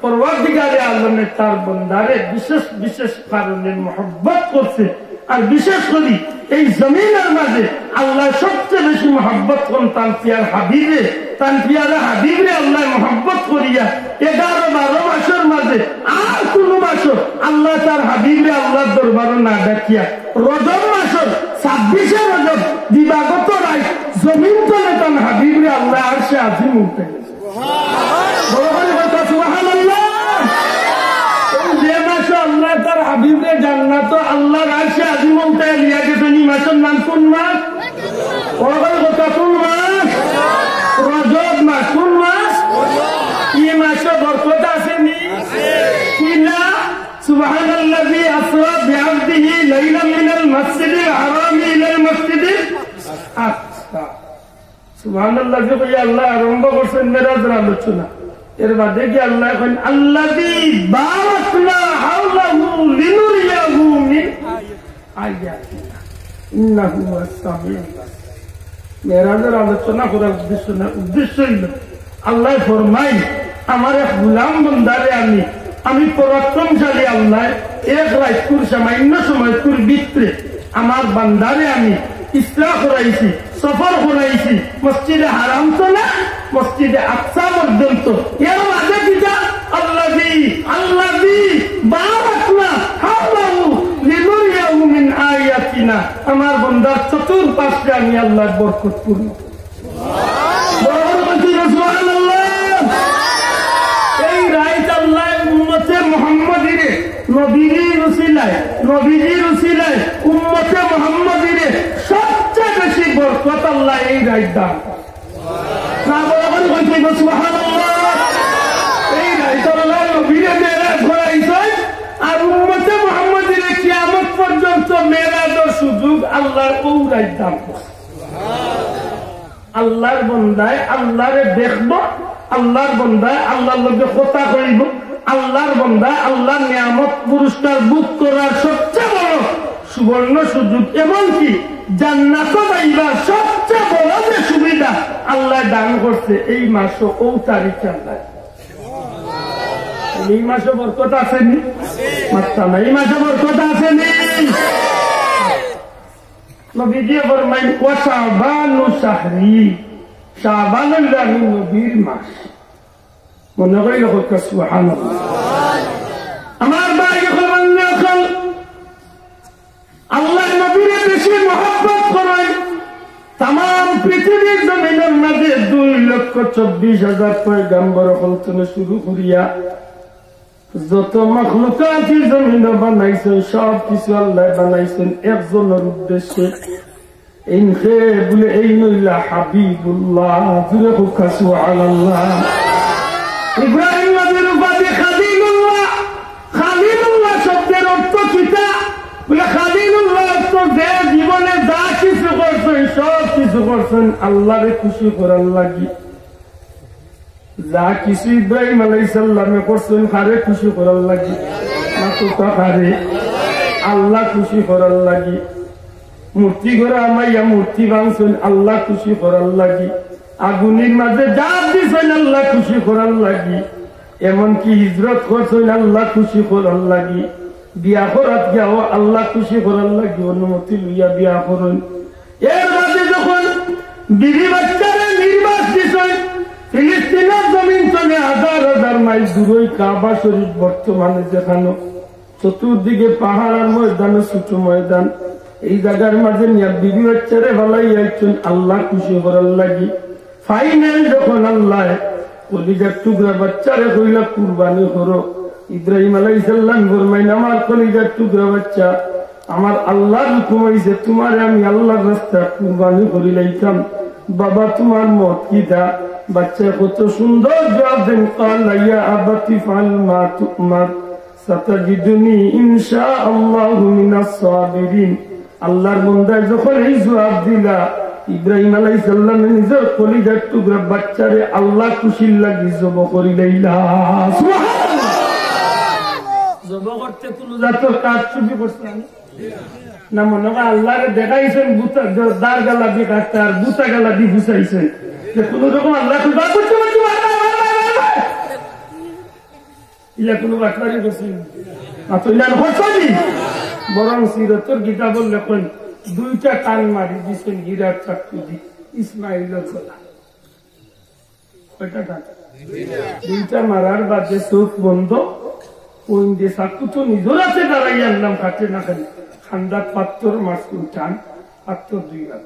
পরওয়ারদিগারে আলমে তার বন্দারে বিশেষ বিশেষ কারণে মহব্বত করছে আর বিশেষ করে এই জমিনের মাঝে আল্লাহ সবচেয়ে বেশি মহব্বত করেন তার পিয়ার হাবিবে আল্লাহ মহব্বত করিয়া 11-12 মাসের মাঝে আর কোন মাস আল্লাহ তার হাবিবে আল্লাহর দরবারে না ডাকিয়া রজব মাসের 26 রজব দিবাগত রায় জমিন তলে তার হাবিবে আল্লাহ আর সে আজিম উঠতে গেছে সুবহানাল্লাহ যে মাস আল্লাহ তার হাবিবে জান্নাত আল্লাহর আরশে আজিম উঠে নিয়ে গেছে এই মাসের নাম কোন মাস কোন মাস রজব মাস কোন মাস এই মাসে বরকত আছে নি কিনা সুবহানাল্লাযী আসরা বিআবদিহি লাইলাম মিনাল মাসজিদিল হারাম ইলাল মাসজিদিল আকসা সুবহানাল্লাযী কই আল্লাহ আরম্ভ করছেন মেরাজের আলোচনা এর বাদে কি আল্লাহ কইন আল্লাযী বারাকনা হাওলাহু লিনুরিয়াহু মিন আয়াতিনা ইন্নাহু আস-সামিউল বাসীর মেরাজের আলোচনা করার উদ্দেশ্য হইল আল্লাহ ফরমাই আমার এক গোলাম বান্দারে আমি পরাক্রমশালী আল্লাহ এক রাইতুর সামান্য সময়কুর ভিতরে আমার বান্দারে আমি ইসলাহ করাইছি সফর করাইছি মসজিদে হারাম তো না মসজিদে আকসা পর্যন্ত এর মাঝে কিটা আল্লাযী বারাকনা হাওলাহু লিনুরিয়াহু মিন আয়াতিনা আমার বান্দার চতুর্পাশে আমি আল্লাহর বরকত পূর্ণ সুবহানাল্লাহ এই রাইত আল্লাহ উম্মতে মুহাম্মাদিরে নবীজির উসিলায় উম্মতে মুহাম্মাদিরে সবচেয়ে বেশি বরকত আল্লাহ এই রাইত দান না বলেন কইতে সুবহানাল্লাহ এই রাইত আল্লাহ নবীরে মেরাজ করাইছেন আর উম্মতে মুহাম্মাদিরে কিয়ামত পর্যন্ত মেরাজের সুযোগ আল্লাহর ও রাইত দান আল্লাহর বান্দায় আল্লাহরে দেখব আল্লাহর বান্দায় আল্লাহর লগে কথা কইব আল্লাহর বান্দা আল্লাহর নিয়ামত পুরস্কার ভোগ করার সবচেয়ে বড় সুবর্ণ সুযোগ এমনকি জান্নাত পাইবার সবচেয়ে বড় যে সুবিধা আল্লাহ দান করছে এই মাসও ও তারিখে আল্লাহ এই মাসে বরকত আসেনি মাত্রা না এই মাসে বরকত আসেনি নবীজি ফরমাইন ওয়া শাবানু শাহরি শাবান হইল নবীর মাস মনে করি লোক সুবহানাল্লাহ আমার ভাই এখন আল্লাহ নবীর বেশি মহব্বত করেন তাম পৃথিবীর জমিনের মাঝে 2,24,000 পয়গম্বর হলতনে শুরু করিয়া যত মখলুকাত জমিনে বানাইছেন সব কিছু আল্লাহ বানাইছেন একজনের উদ্দেশ্যে ইনহে বলে এই নইলা হাবিবুল্লাহ জুরে হোক সুবহানাল্লাহ ইব্রাহিম নবীর উপাধি খালিলুল্লাহ শব্দের অর্থ কিতা বলে খালিলুল্লাহ অর্থ যে জীবনে যা কিছু করছেন সব কিছু করছেন আল্লাহরে খুশি করার লাগি যা কিছু ইব্রাহিম আলাইহিস সালামে করছেন কারে খুশি করার লাগি মাত্র কারে আল্লাহ খুশি করার লাগি মূর্তি ঘরে আমাইয়া মূর্তি ভাঙছেন আল্লাহ খুশি করার লাগি আগুনের মাঝে জাপ দিছেন আল্লাহ খুশি করার লাগি এমনকি হিজরত করছেন আল্লাহ খুশি করার লাগি বিয়া করাত গিয়াও আল্লাহ খুশি করার লাগি অনুমতি লইয়া বিয়া করেন এর মাঝে যখন বিবি বাচ্চারে নির্বাস দিছেন ফিলিস্তিনের জমিন থেকে হাজার হাজার মাইল দূরই কাবা শরীফ বর্তমানে যেখানে চতুর্দিকে পাহাড় আর ময়দান ছোট ময়দান এই জায়গার মাঝে নিয়ে বিবি বাচ্চারে ভালাই আইছেন আল্লাহ খুশি করার লাগি ফাইনাল যখন আল্লাহ কলিজার টুকরা বাচ্চারে কইলা কুরবানি করো ইব্রাহিম আলাইহিস সালাম ফরমাইন আমার কলিজার টুকরা বাচ্চা আমার আল্লাহর হুকুম হইছে তোমারে আমি আল্লাহর রাস্তায় কুরবানি করি লাইতাম বাবা তোমার মত কি দা বাচ্চা কত সুন্দর জবাব দেন ক্বালা ইয়া আবাতি ফাল মা তুমার সাতাজিদুনি ইনশাআল্লাহু মিনাস সাবিরিন আল্লাহর বান্দা যখন এই জবাব দিলা ইব্রাহিম আলাইহিস সালাম নিজের কলিজার টুকরা বাচ্চারে আল্লাহ খুশি লাগি জব করি লাইলা সুবহানাল্লাহ জব করতে কোন জাতের কাজ চুপি করছেন না মনে হয় আল্লাহরে দেখাইছেন বুতা দার গালা দিয়ে কাটতে আর বুতা গালা দিয়ে ঘুষাইছেন যে কোন রকম আল্লাহ খুদা করতে ইলা কোনো বাটপারি করছেন আতইলা হচ্ছি বরং সিরতর কিতাবল লেখেন দুইটা টান মারি দিছেন গিরার চাকু দি ইসমাইলের গলা কয়টা টান দুইটা মারার বাদে চোখ বন্ধ ওই যে চাকু তো নিজের আছে দাঁড়াই আনলাম কাটে না খালি খান্দার পাত্তর মাসকুন টান পাত্তর দুই রাত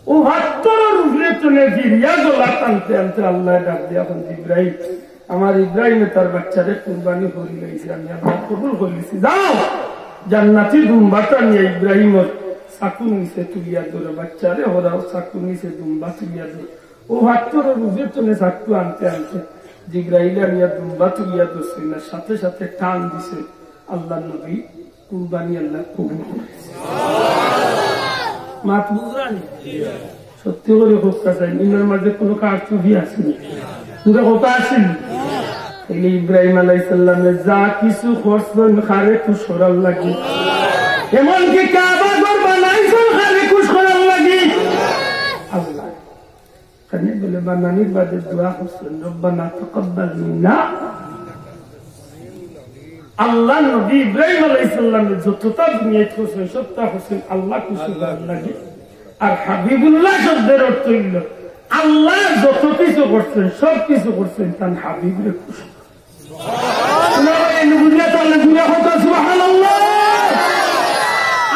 ও হাত্তর উঠলে চলে ফিরিয়া গলা টানতে আনতে আল্লাহ ডাক দিয়ে এখন ইব্রাহিম আমার ইব্রাহিমে তার বাচ্চারে কুরবানি করে গেছে আমি আবার কবুল করেছি যাও জান্নাতি দুম্বাটা নিয়ে ইব্রাহিমের চাকুর নিচে তুলিয়া ধরে বাচ্চারে ওরাও চাকুর নিচে দুম্বা তুলিয়া ধরে ও হাত্তর উঠলে চলে চাকু আনতে আনতে জিব্রাইল নিয়ে দুম্বা তুলিয়া ধরছে না সাথে সাথে টান দিছে আল্লাহ নবী কুরবানি আল্লাহ কবুল করেছে মাত বুঝরানি সত্যি করে হোক্কা চাই ইনার মাঝে কোনো কারচুপি আসেনি পুরো কথা আসেনি এলে ইব্রাহিম আলাইহিস সালামের যা কিছু করছেন খারে খুশ করার লাগি এমনকি কাবা ঘর বানাইছেন খারে খুশ করার লাগি আল্লাহ কানে বলে বানানির বাদে দোয়া করছেন রব্বানা তাকাব্বাল মিন্না আল্লাহ নবী ইব্রাহিম আলাইহিস সালামের যতটা দুনিয়ায় করছেন সবটা করছেন আল্লাহ খুশি করার লাগি আর হাবিবুল্লাহ শব্দের অর্থ হইল আল্লাহ যত কিছু করছেন সব কিছু করছেন তার হাবিবরে খুশি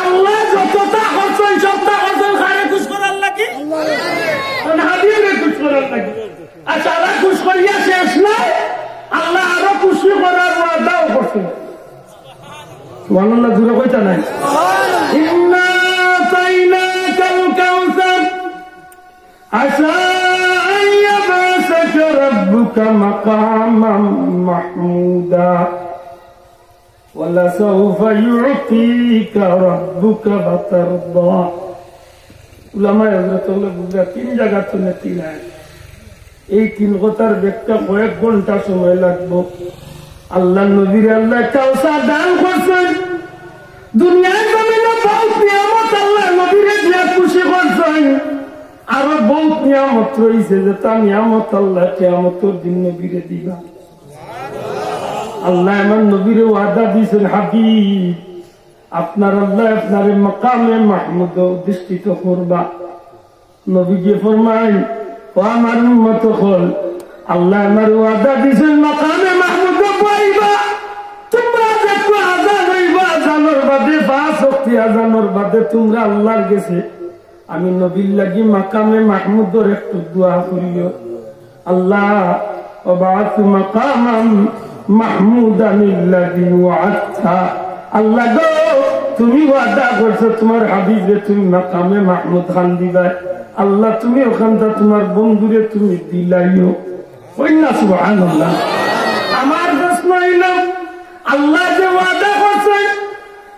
আল্লাহ যতটা করছেন সবটা করছেন খারে খুশ করার লাগি হাবিবরে খুশ করার লাগি আচ্ছা আল্লাহ খুশ করিয়া শেষ নাই আল্লাহ আরো খুশি করার ওয়াদাও করছেন সুবহানাল্লাহ জুড়ে কইতা নাই ইন্না তাইনাকাল কাউসার আসা আন ইয়াবসাকা রাব্বুকা মাকামান মাহমুদা ওয়ালা সাউফা ইউতিকা রাব্বুকা ফাতারদা উলামা হযরতুল্লাহ বুঝা তিন জায়গা থেকে তিন আয়াত এই তিন কথার ব্যাখ্যা কয়েক ঘন্টা সময় লাগবে আল্লাহ নবীর আল্লাহ কাউসার দান করছেন দুনিয়ার জমিনে বহুত নিয়ামত আল্লাহ নবীরে দিয়া খুশি করছেন আরো বহুত নিয়ামত রয়েছে যে তা নিয়ামত আল্লাহ কিয়ামতের দিন নবীরে দিবা আল্লাহ আমার নবীরে ওয়াদা দিয়েছেন হাবিব আপনার আল্লাহ আপনার মাকামে মাহমুদ অধিষ্ঠিত করবা নবীজি ফরমায় ও আমার উম্মত হল আল্লাহ আমার ওয়াদা দিয়েছেন মাকামে মাহমুদ পাইবা তোমরা দেখো আজান হইবা আজানোর বাদে পাঁচ ওয়াক্ত আজানোর বাদে তোমরা আল্লাহর গেছে আমি নবীর লাগি মাকামে মাহমুদের একটু দোয়া করিও আল্লাহ ওয়াবাত মাকামান মাহমুদান আল্লাযী ওয়া'আদতা আল্লাহ গো তুমি ওয়াদা করছো তোমার হাবিবে তুমি মাকামে মাহমুদ খান দিবা আল্লাহ তুমি ওখানটা তোমার বন্ধুরে তুমি দিলাইও ওই না সুবহানাল্লাহ আমার প্রশ্ন হইল আল্লাহ যে ওয়াদা করছে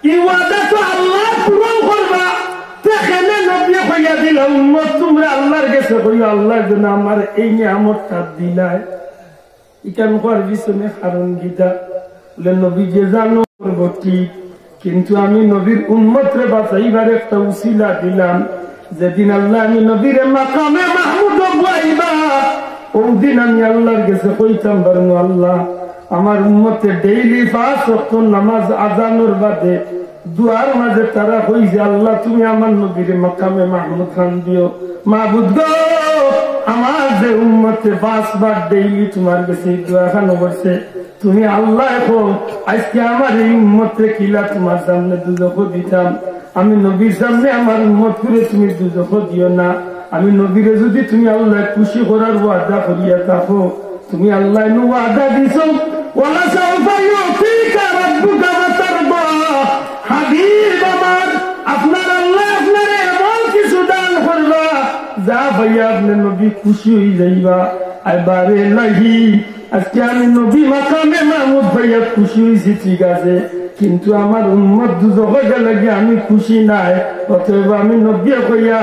এই ওয়াদা তো আল্লাহ পূরণ করবা সেখানে নবী হইয়া দিল উম্মত তোমরা আল্লাহর কাছে কইও আল্লাহ যেন আমার এই নিয়ামতটা দিলাই ইকান করার পিছনে কারণ গীতা বলে নবী যে জানো করবো ঠিক কিন্তু আমি নবীর উম্মতরে বাঁচাইবার একটা উসিলা দিলাম যেদিন আল্লাহ আমি নবীর মাকামে মাহমুদ পাইবা ওদিন আমি আল্লাহর কাছে কইতাম পারবো আল্লাহ আমার উম্মতে ডেইলি 5 ওয়াক্ত নামাজ আজানোর বাদে দুয়ার মাঝে তারা কইছে আল্লাহ তুমি আমার নবীর মাকামে মাহমুদ খান দিও। মাহবুদ গো আমার যে উম্মতে 5 বার ডেইলি তোমার কাছে দোয়া খানো করছে, তুমি আল্লাহ এখন আজকে আমার এই উম্মতে কিলা তোমার সামনে দুজখ দিতাম, আমি নবীর সামনে আমার উম্মত করে তুমি দুজখ দিও না। আমি নবীরে যদি তুমি আল্লাহ খুশি করার ওয়াদা করিয়া থাকো, তুমি আল্লাহ ওয়াদা দিছ ওয়ালা সাউফা ইউতিকা রাব্বুকা ফাতারদা। হাবিব আমার আপনার আল্লাহ আপনারে এমন কিছু দান করবা যা ভাইয়া আপনার নবী খুশি হয়ে যাইবা। এবারে নাহি আজকে আমি নবী মাকামে মাহমুদ ভাইয়া খুশি হয়েছি ঠিক আছে, কিন্তু আমার উম্মত দুজখে গেলে আমি খুশি নাই। অতএব আমি নবী কইয়া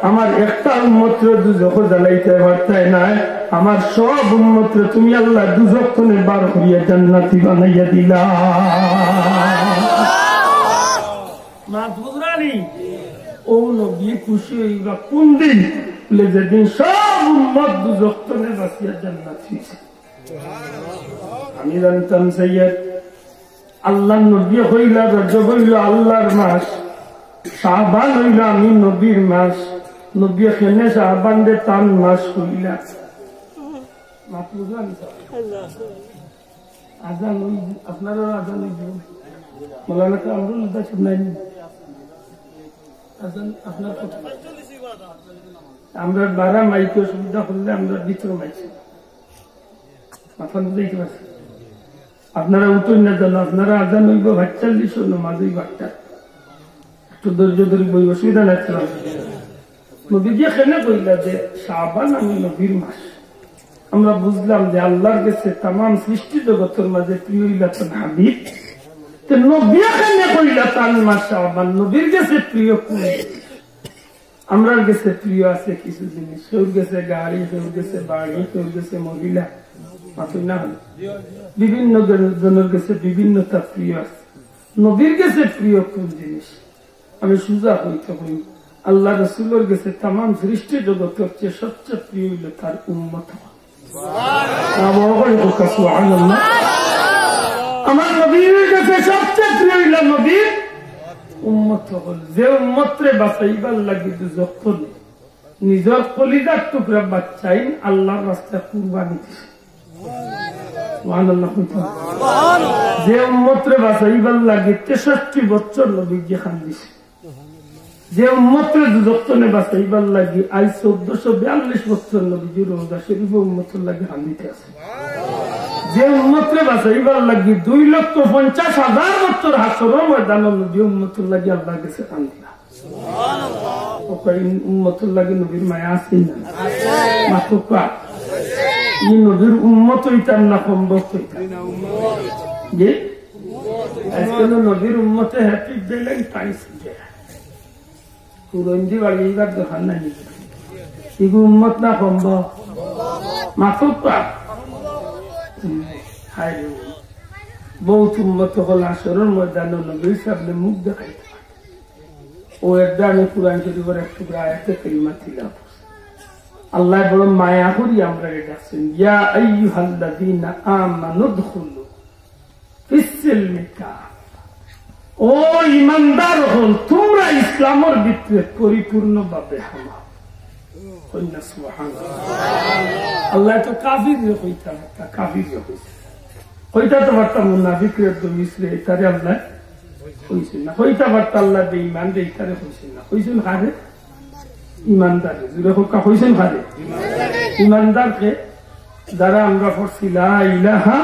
আমার একটা উম্মত দুজখে জ্বালাইতে পারতাই নাই, আমার সব উম্মত তুমি আল্লাহ দুজখ কোনে বার করিয়া জান্নাতি বানাইয়া দিলা। মাহফুজ রানী ও নবী খুশি হইবা কোন দিন? যেদিন সব উম্মত দুজখ কোনে বাঁচিয়া জান্নাতি। আমি জানতাম সৈয়দ আল্লাহ নবী হইলা রজব হইল আল্লাহর মাস, শাবান হইল আমি নবীর মাস। নবী খেনে শাবান দে তান মাস হইলা। আজান আপনারা আজান মৌলানা কামরুল শুনাই আজান আপনার আমরা 12 মাইকে সুবিধা করলে আমরা ভিতরে মাইছি আপনারা উঠুন না জানো, আপনারা আজান হইব ৪৫ নমাজ হইব ৮টা, একটু ধৈর্য ধরে বই অসুবিধা না ছিল। নবীজি এখানে কইলা যে শাবান আমি নবীর মাস। আমরা বুঝলাম যে আল্লাহর কাছে তাম সৃষ্টি জগতের মাঝে প্রিয় হইলা তার হাবিব, তো নবী এখানে কইলা তার মাস শাবান। নবীর কাছে প্রিয় কোন? আমরার কাছে প্রিয় আছে কিছু জিনিস, কেউ গেছে গাড়ি, কেউ গেছে বাড়ি, কেউ গেছে মহিলা, বিভিন্ন জনের কাছে বিভিন্নতা প্রিয় আছে। নবীর কাছে প্রিয় কোন জিনিস? আমি সুজা হইতে হই আল্লাহ রসুলের কাছে তাম সৃষ্টি জগতের চেয়ে সবচেয়ে প্রিয় হইল তার উম্মত। আমার নবীর কাছে সবচেয়ে প্রিয় হইল নবীর উম্মত হল, যে উম্মতরে বাঁচাইবার লাগি যখন নিজের কলিজার টুকরা বাচ্চাই আল্লাহর রাস্তায় কুরবানি দিছে। যে উম্মতরে বাঁচাইবার লাগে ৬৩ বছর নবীজি খান দিছে, যে উম্মতরে দুজনে বাঁচাইবার লাগে আজ ১৪৪২ বছর নবীজি রোজা শরীফ উম্মতের লাগে খান দিতে আছে, যে উম্মতরে বাঁচাইবার লাগে ২,৫০,০০০ বছর হাসর ময়দান নবী উম্মতের লাগে আল্লাহ গেছে খান দিয়া। উম্মতের লাগে নবীর মায়া আছে না? মাত্র ই নবীর উম্মত হইতাম না সম্ভব হইতাম যে আজকাল নবীর উম্মতে হ্যাপি দিলেন পাইছে পুরন্দি বাড়ি এইবার দোকান নাই এগু উম্মত না সম্ভব মাত্র বহুত উম্মত হল আসরের ময়দানে নবীর সামনে মুখ দেখাইতে পারে। ও একটা আমি কুরআন শরীফের এক টুকরা আয়াতে কারিমা তিলাওয়াত আল্লাহ বড় মায়া করি আমরা ডাকছেন, ইয়া আইয়ুহাল্লাযীনা আমানু দুখুলু ফিস-সিলমি কাফা। ও ঈমানদার হল তোমরা ইসলামের ভিতরে পরিপূর্ণভাবে হামা। কইনা সুবহানাল্লাহ। আল্লাহ তো কাফির কইতা না, কাফির কইছে কইতা তো বার্তা মুনাফিকের দমিসরে এটারে আল্লাহ কইছেন না, কইতা বার্তা আল্লাহ বেঈমান রে এটারে কইছেন না, কইছেন কারে? ইমানদারে। জুড়ে হোক হয়েছেন ভারে ইমানদারকে যারা আমরা পড়ছি লা ইলাহা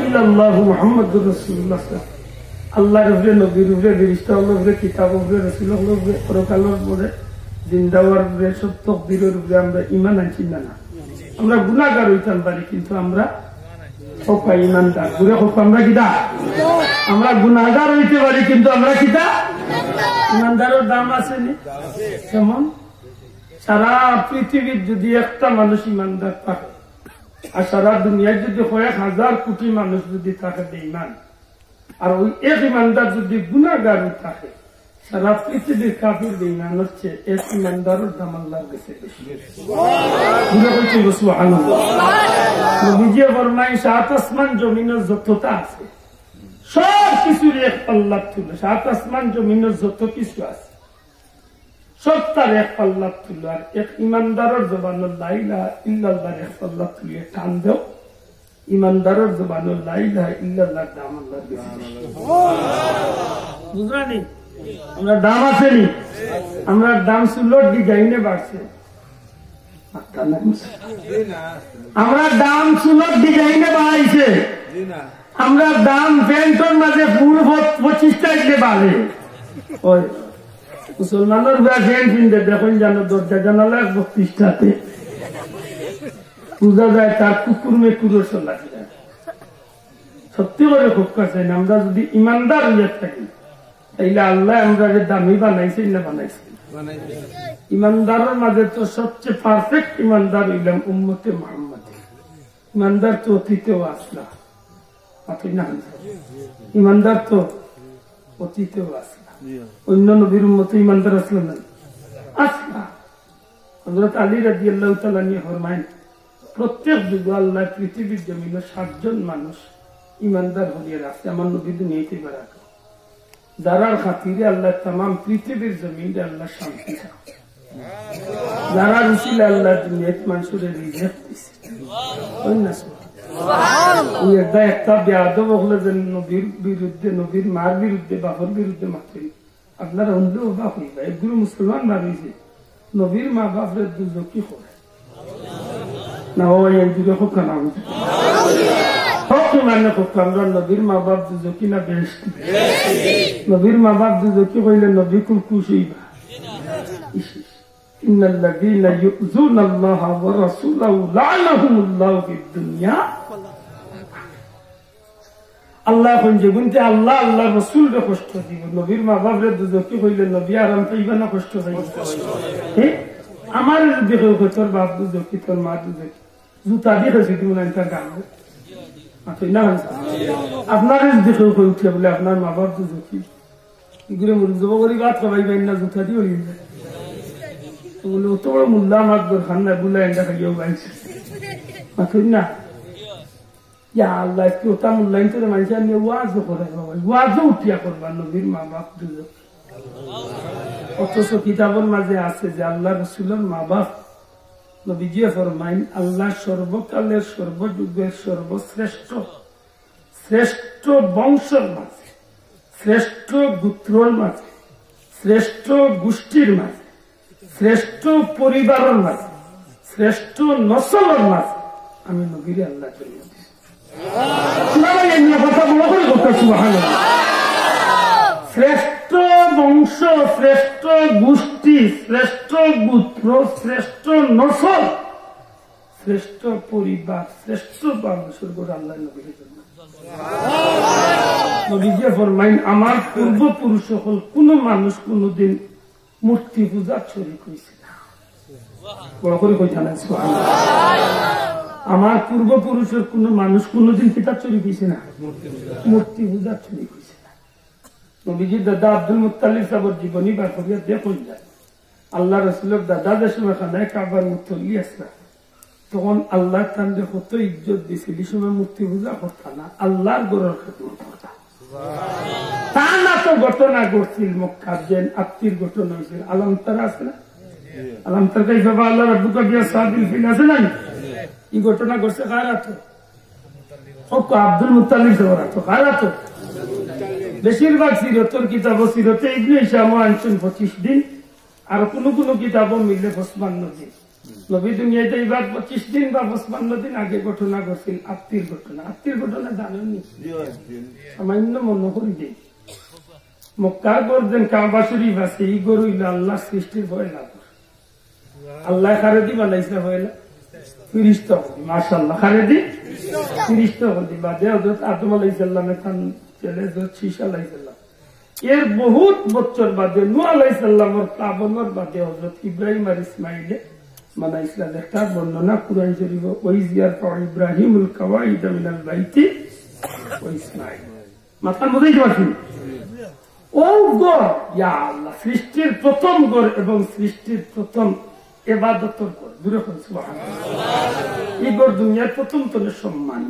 ইল্লাল্লাহু মুহাম্মাদুর রাসূলুল্লাহ, আল্লাহর উপরে, নবীর উপরে, ফেরেশতার উপরে, কিতাবের উপরে, রাসূলের উপরে, পরকালের উপরে, জিন্দাওয়ার উপরে, সব তাকদীরের উপরে আমরা ঈমান আনছি না। আমরা গুনাহগার হইতাম পারি কিন্তু আমরা হোকা ইমানদার। জুড়ে হোক আমরা কিটা? আমরা গুনাহগার হইতে পারি কিন্তু আমরা কিটা? ইমানদারের দাম আছে নি? যেমন সারা পৃথিবীর যদি একটা মানুষ ইমানদার থাকে আর সারা দুনিয়ায় যদি ১,০০০ কোটি মানুষ যদি থাকে বেঈমান, আর ওই এক ইমানদার যদি গুনাহগার থাকে, সারা পৃথিবীর কাফির বেঈমান হচ্ছে এক ইমানদারের দাম আল্লাহর কাছে বেশি। সুবহানাল্লাহ। নবীজি ফরমায় ৭ আসমান জমিনের যতটা আছে সব কিছুর এক পাল্লা তুলো, সাত আসমান জমিনের যত কিছু আছে সব তার এক পাল্লা তুলো। আর এক ইমানদারের জবানের লা ইলাহা ইল্লাল্লাহর এক পাল্লা তুলিয়ে টান দেও, ইমানদারের জবানের লা ইলাহা ইল্লাল্লাহর দাম আল্লাহর কাছে। বুঝলি আমরা দাম আছে নি, আমরা দাম সুলোর ডিজাইনে বাড়ছে, আমরা দাম সুলোর ডিজাইনে বাড়াইছে, আমরা দাম প্যান্টর মাঝে ফুল 25 টাকা বাড়ে। ওই মুসলমানের প্যান্ট কিনতে দেখুন জানো দরজা জানালা 32 টাকা পূজা যায়, তার কুকুর মেকুরের চলা যায়। সত্যি করে খুব কাছে আমরা যদি ইমানদার হইয়া থাকি তাইলে আল্লাহ আমরা যে দামি বানাইছে না বানাইছে। ইমানদারের মাঝে তো সবচেয়ে পারফেক্ট ইমানদার হইলাম উম্মতে মুহাম্মদ। ইমানদার তো অতীতেও আসলা, ইমানদার তো অতীতেও আসলা, অন্য নবীর উম্মতে ইমানদার আসলো না, আসলা। হযরত আলী রাদিয়াল্লাহু তাআলা নিয়ে ফরমায়েন প্রত্যেক যুগে আল্লাহ পৃথিবীর জমিনে 7 জন মানুষ ইমানদার হলিয়ে রাখছে আমার নবী দুনিয়াতে বেড়া, যারার খাতিরে আল্লাহ তামাম পৃথিবীর জমিনে আল্লাহ শান্তি রাখছে, যারা রুসিল আল্লাহ দুনিয়াত মানুষের রিজিক দিছে। একটা বেয়াদব হলে যে নবীর বিরুদ্ধে, নবীর মার বিরুদ্ধে, বাপর বিরুদ্ধে মাত্র আপনারা অন্ধ অবাক হইবা। এগুলো মুসলমান ভাবিছে নবীর মা বাপের দুজকি করে না, ওই একদিকে হোক না হোক মানে হোক, আমরা নবীর মা বাপ দুজকি না বেহেশতি। নবীর মা বাপ দুজকি কইলে নবী খুব খুশি হইবা। ইন্নাল্লাযীনা ইউযুনাল্লাহা ওয়া রাসূলাহু লা'নাহুমুল্লাহু ফিদ দুনিয়া। আল্লাহ কোনছে গুনতে আল্লাহ আল্লাহ রাসূলকে কষ্ট দিব, নবীর মা বাপরে দুজকি কইলে নবী আরাম পাইবা না কষ্ট পাইবা? আমার দেখো তোর বাপ দুজকি, তোর মা দুজকি, জুতা দিয়ে খাইছি তুমি না তার গান আপনার দেখে উঠে বলে আপনার মা বাপ দুজকি, এগুলো জব করি বাদ খাবাইবেন না, জুতা দিয়ে ওই বলে অত বড় মুল্লা আমার দরকার না, বুলা এন্ডা খাইও গাইছে মাথুই না। আল্লাহ কি ওটা মূল্যায়ন করে মানুষ নিয়ে ওয়াজও করে, ওয়াজও উঠিয়া করবা নবীর মা বাপ দুজকি। অথচ কিতাবের মাঝে আছে যে আল্লাহ রাসূলের মা বাপ নবীজি ফরমাইন আল্লাহ সর্বকালের সর্বযুগের সর্বশ্রেষ্ঠ, শ্রেষ্ঠ বংশের মাঝে, শ্রেষ্ঠ গোত্রের মাঝে, শ্রেষ্ঠ গোষ্ঠীর মাঝে, শ্রেষ্ঠ পরিবারের মাঝে, শ্রেষ্ঠ নসলের মাঝে আমি নবীর আল্লাহ জন্ম দিয়েছি। কথা বলা করে কথা সুবহানাল্লাহ। শ্রেষ্ঠ বংশ, শ্রেষ্ঠ গোষ্ঠী, শ্রেষ্ঠ গোত্র, শ্রেষ্ঠ নসল, শ্রেষ্ঠ পরিবার, শ্রেষ্ঠ মানুষের গোড়া আল্লাহ নবীর জন্য। নবীজি ফরমাইন আমার পূর্বপুরুষ সকল কোন মানুষ কোনদিন মূর্তি পূজা শরীক হয়েছে না। বড় করে কই জানেন আমার পূর্বপুরুষের কোন মানুষ কোনদিন কিতাব শরীক হয়েছে না, মূর্তি পূজা শরীক হয়েছে না। নবীজির দাদা আব্দুল মুত্তালিব সাহেবের জীবনী বার করিয়া দেখুন যায় আল্লাহ রাসূলের দাদা যে সময় খানায় কাবার মুতল্লি আসলা তখন আল্লাহ তান্ডে কত ইজ্জত দিছিল, এই সময় মূর্তি পূজা করতা না, আল্লাহর গরুর খেদমত করতা। তা না তো ঘটনা ঘটছিল মক্কার যে আত্মীর ঘটনা হয়েছিল, আলামতার আছে না, আলামতার কাই বাবা আল্লাহ রাব্বুকা গিয়া সাদিল ফিল আছে না, এই ঘটনা ঘটছে কার হাতে? আব্দুল মুত্তালিব সাহেবের হাতে। কার হাতে? বেশিরভাগ সিরতর কিতাব সিরতে ইবনে হিশাম আনছেন 25 দিন, আর কোন কোন কিতাব মিললে 55 দিন। নবী দুনিয়াতে এবার 25 দিন বা 55 দিন আগে ঘটনা ঘটছিল আত্মীর ঘটনা। আত্মীর ঘটনা জানেননি? সামান্য মনে করি দিই মক্কার গর্দেন কাবা শরীফ আছে, এই গরু হইল আল্লাহ সৃষ্টির ভয় না, আল্লাহ খারেদি বানাইছে হইল ফিরিস্তা হল, মাশাআল্লাহ খারেদি ফিরিস্তা হল বাদে হযরত আদম আলাইহিস সালামের তার ছেলে হযরত শীশা আলাইহিস সালাম, এর বহুত বছর বাদে নূহ আলাইহিস সালামের প্লাবনের বাদে হযরত ইব্রাহিম আর ইসমাইলে বানাইছিলেন। একটা বর্ণনা কুরআন শরীফে ওয়াইজ ইয়ারফা ইব্রাহিমুল কাওয়াইদ মিনাল বাইতি ওয়া ইসমাইল, মাথার মধ্যেই পাচ্ছি ও গড় ইয়া আল্লাহ সৃষ্টির প্রথম গড় এবং সৃষ্টির প্রথম ইবাদতের গড়, দূরে হন সুবহানাল্লাহ। এই গড় দুনিয়ার প্রথম তলে সম্মান,